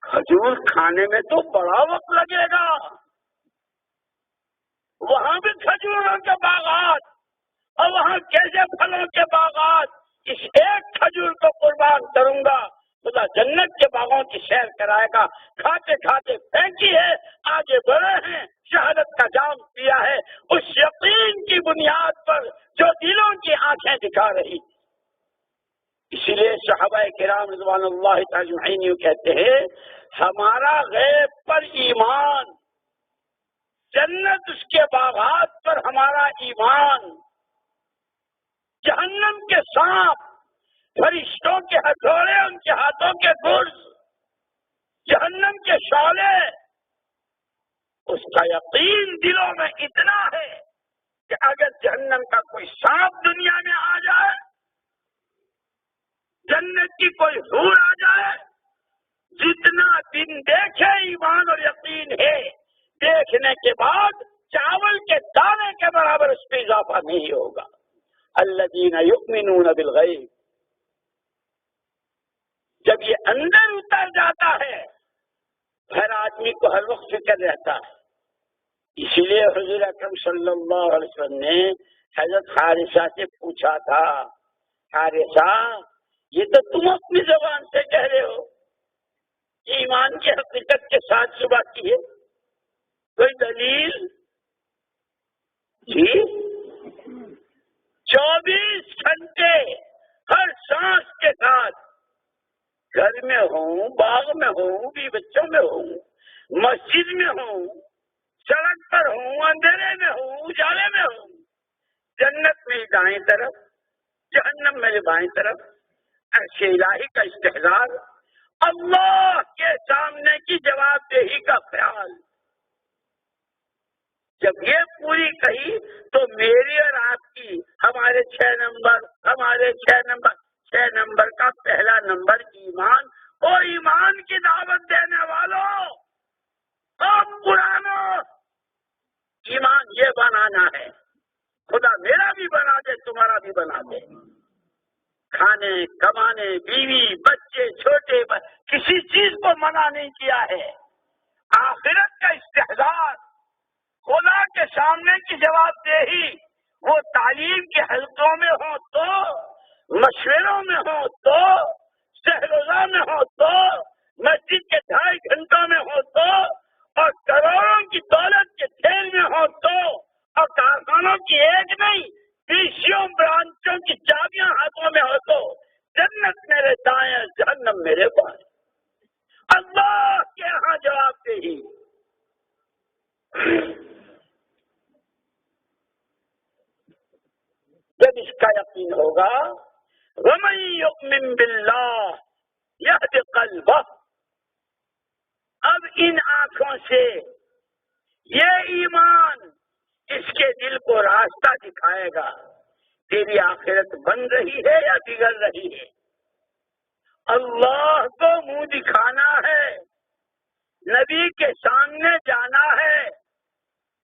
کھجور کھانے میں تو بڑا وقت لگے گا، وہاں بھی کھجوروں کے باغات اور وہاں کیسے پھلوں کے باغات، اس ایک کھجور کو قربان کروں گا، خدا جنت کے باغوں کی سیر کرائے گا۔ کھاتے کھاتے پھینکی ہے، آگے بڑھے ہیں، شہادت کا جام پیا ہے، اس یقین کی بنیاد پر جو دلوں کی آنکھیں دکھا رہی۔ اسی لیے صحابہ کرام رضوان اللہ تعالی اجمعین کہتے ہیں ہمارا غیب پر ایمان، جنت اس کے باغات پر ہمارا ایمان، جہنم کے سانپ، فرشتوں کے ہتھوڑے، ان کے ہاتھوں کے گرز، جہنم کے شعلے، اس کا یقین دلوں میں اتنا ہے کہ اگر جہنم کا کوئی سانپ دنیا میں آ جائے، جنت کی کوئی حور آ جائے، جتنا دن دیکھے ایمان اور یقین ہے، دیکھنے کے بعد چاول کے دانے کے برابر اس پہ اضافہ نہیں ہوگا۔ الذین یؤمنون بالغیب، جب یہ اندر اتر جاتا ہے ہر آدمی کو ہر وقت فکر رہتا ہے۔ اسی لیے حضور اکرم صلی اللہ علیہ وسلم نے حضرت حارثہ سے پوچھا تھا، حارثہ یہ تو تم اپنی زبان سے کہہ رہے ہو، ایمان کی حقیقت کے ساتھ صبح کی ہے، کوئی دلیل؟ جی 24 گھنٹے ہر سانس کے ساتھ، گھر میں ہوں، باغ میں ہوں، بھی بچوں میں ہوں، مسجد میں ہوں، سڑک پر ہوں، اندھیرے میں ہوں، اجالے میں ہوں، جنت میں دائیں طرف، جہنم میں بائیں طرف، عرش الہی کا استحضار، اللہ کے سامنے کی جواب دہی کا خیال۔ جب یہ پوری کہی تو میری اور آپ کی، ہمارے 6 نمبر کا پہلا نمبر ایمان، اور ایمان کی دعوت دینے والوں، اب پرانوں، ایمان یہ بنانا ہے، خدا میرا بھی بنا دے، تمہارا بھی بنا دے۔ کھانے، کمانے، بیوی، بچے، چھوٹے، کسی چیز کو منع نہیں کیا ہے۔ آخرت کا استحضار، خدا کے سامنے کی جواب دہی، وہ تعلیم کے حلقوں میں ہو تو، مشوروں میں ہو تو، سہروزہ میں ہو تو، مسجد کے 2.5 گھنٹوں ہی جب اس کا یقین ہوگا وَمَن يُؤْمِن بِاللَّهِ يَهْدِ قَلْبَهُ، اب ان آنکھوں سے یہ ایمان اس کے دل کو راستہ دکھائے گا، تیری آخرت بن رہی ہے یا بگڑ رہی ہے۔ اللہ کو منہ دکھانا ہے، نبی کے سامنے جانا ہے۔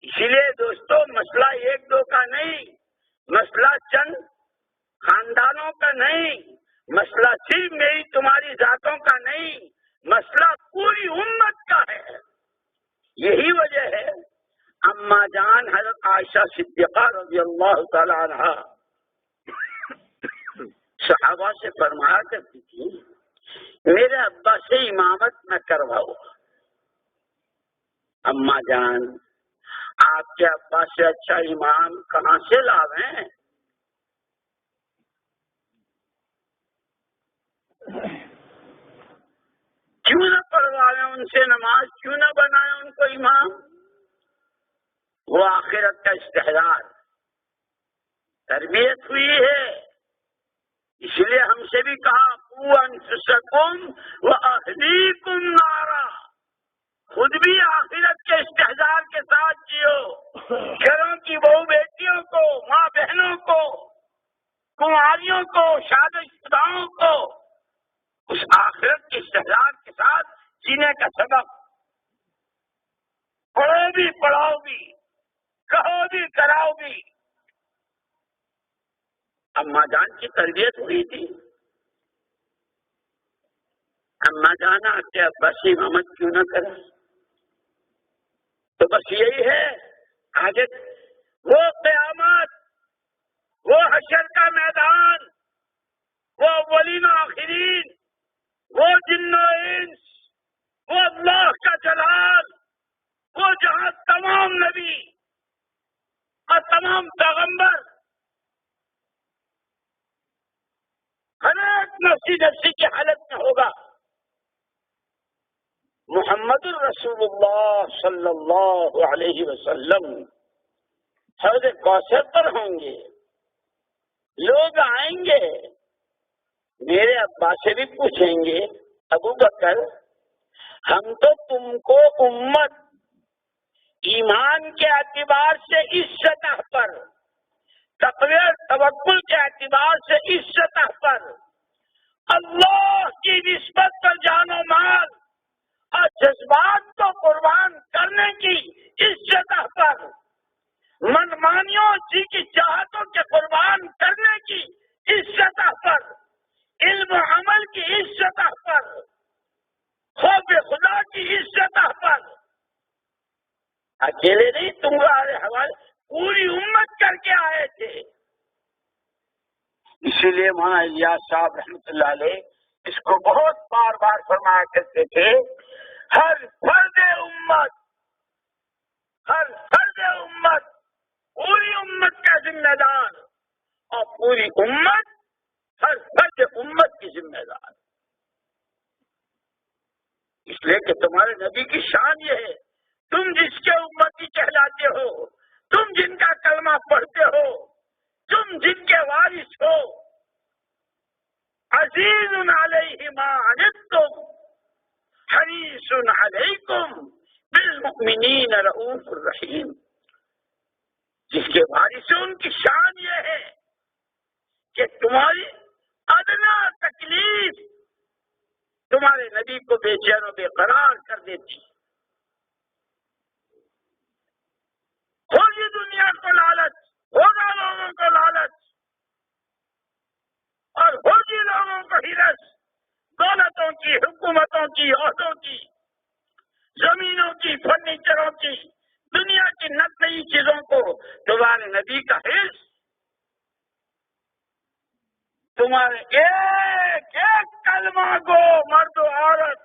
اس لیے دوستو مسئلہ ایک دو کا نہیں، مسئلہ چند خاندانوں کا نہیں، مسئلہ صرف میری تمہاری ذاتوں کا نہیں، مسئلہ پوری امت کا ہے۔ یہی وجہ ہے اما جان حضرت عائشہ صدیقہ رضی اللہ تعالی عنہا صحابہ سے فرمایا کرتی تھی میرے ابا سے امامت نہ کرواؤ۔ اما جان آپ کے ابا سے اچھا امام کہاں سے لاویں؟ کیوں نہ پڑھوائیں ان سے نماز، کیوں نہ بنائیں ان کو امام؟ وہ آخرت کا استحضار تربیت ہوئی ہے، اس لیے ہم سے بھی کہا قوا انفسکم واہلیکم نارا، خود بھی آخرت کے استحضار کے ساتھ جیو، گھروں کی بہو بیٹیوں کو، ماں بہنوں کو، کنواریوں کو، شادی شداؤں کو اس آخرت کے استحضار کے ساتھ جینے کا سبق پڑھو بھی پڑھاؤ بھی، کہو بھی کراؤ بھی۔ اما جان کی تربیت ہوئی تھی، اما جانا کہ ابا سے امامت کیوں نہ کرا؟ تو بس یہی ہے آگے وہ قیامت، وہ حشر کا میدان، وہ اولین و آخرین، وہ جن و انس، وہ اللہ کا جلال، وہ جہاں تمام نبی اور تمام پیغمبر ہر ایک نفسی نفسی کی حالت میں ہوگا، محمد الرسول اللہ صلی اللہ علیہ وسلم حوض کوثر پر ہوں گے، لوگ آئیں گے میرے ابا سے بھی پوچھیں گے ابو بکر ہم تو تم کو امت ایمان کے اعتبار سے اس سطح پر، تقوی توکل کے اعتبار سے اس سطح پر، اللہ کی نسبت پر جان و مال اور جذبات کو قربان کرنے کی اس سطح پر، منمانیوں جی کی چاہتوں کے قربان کرنے کی اس سطح پر، علم و عمل کی اس سطح پر، خوف خدا کی اس سطح پر، اکیلے نہیں تمہارے حوالے پوری امت کر کے آئے تھے۔ اسی لیے مولانا الیاس صاحب رحمۃ اللہ علیہ اس کو بہت بار بار فرمایا کرتے تھے، ہر فرد امت، ہر فرد امت پوری امت کا ذمہ دار، اور پوری امت ہر فرد امت کی ذمہ دار۔ اس لیے کہ تمہارے نبی کی شان یہ ہے، تم جس کے امتی کہلاتے ہو، تم جن کا کلمہ پڑھتے ہو، تم جن کے وارث ہو، عزیز علیہ ما عنتم حریص علیکم بالمؤمنین رؤوف الرحیم، جس کے وارث ان کی شان یہ ہے کہ تمہاری ادنا تکلیف تمہارے نبی کو بے چین و بے قرار کر دیتی۔ ہوگی دنیا کو لالچ، ہوگا لوگوں کو لالچ، اور ہوگی لوگوں کو ہرس، دولتوں کی، حکومتوں کی، عہدوں کی، زمینوں کی، فرنیچروں کی، دنیا کی نئی چیزوں کو تمہارے نبی کا حرص، تمہارے ایک ایک کلمہ کو مرد و عورت،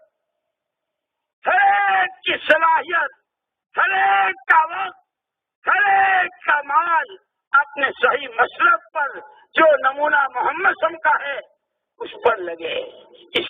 ہر ایک کی صلاحیت، ہر ایک کا وقت، ہر ایک کا مال اپنے صحیح مسلک پر جو نمونہ محمد صلی اللہ علیہ وسلم کا ہے اس پر لگے۔ اس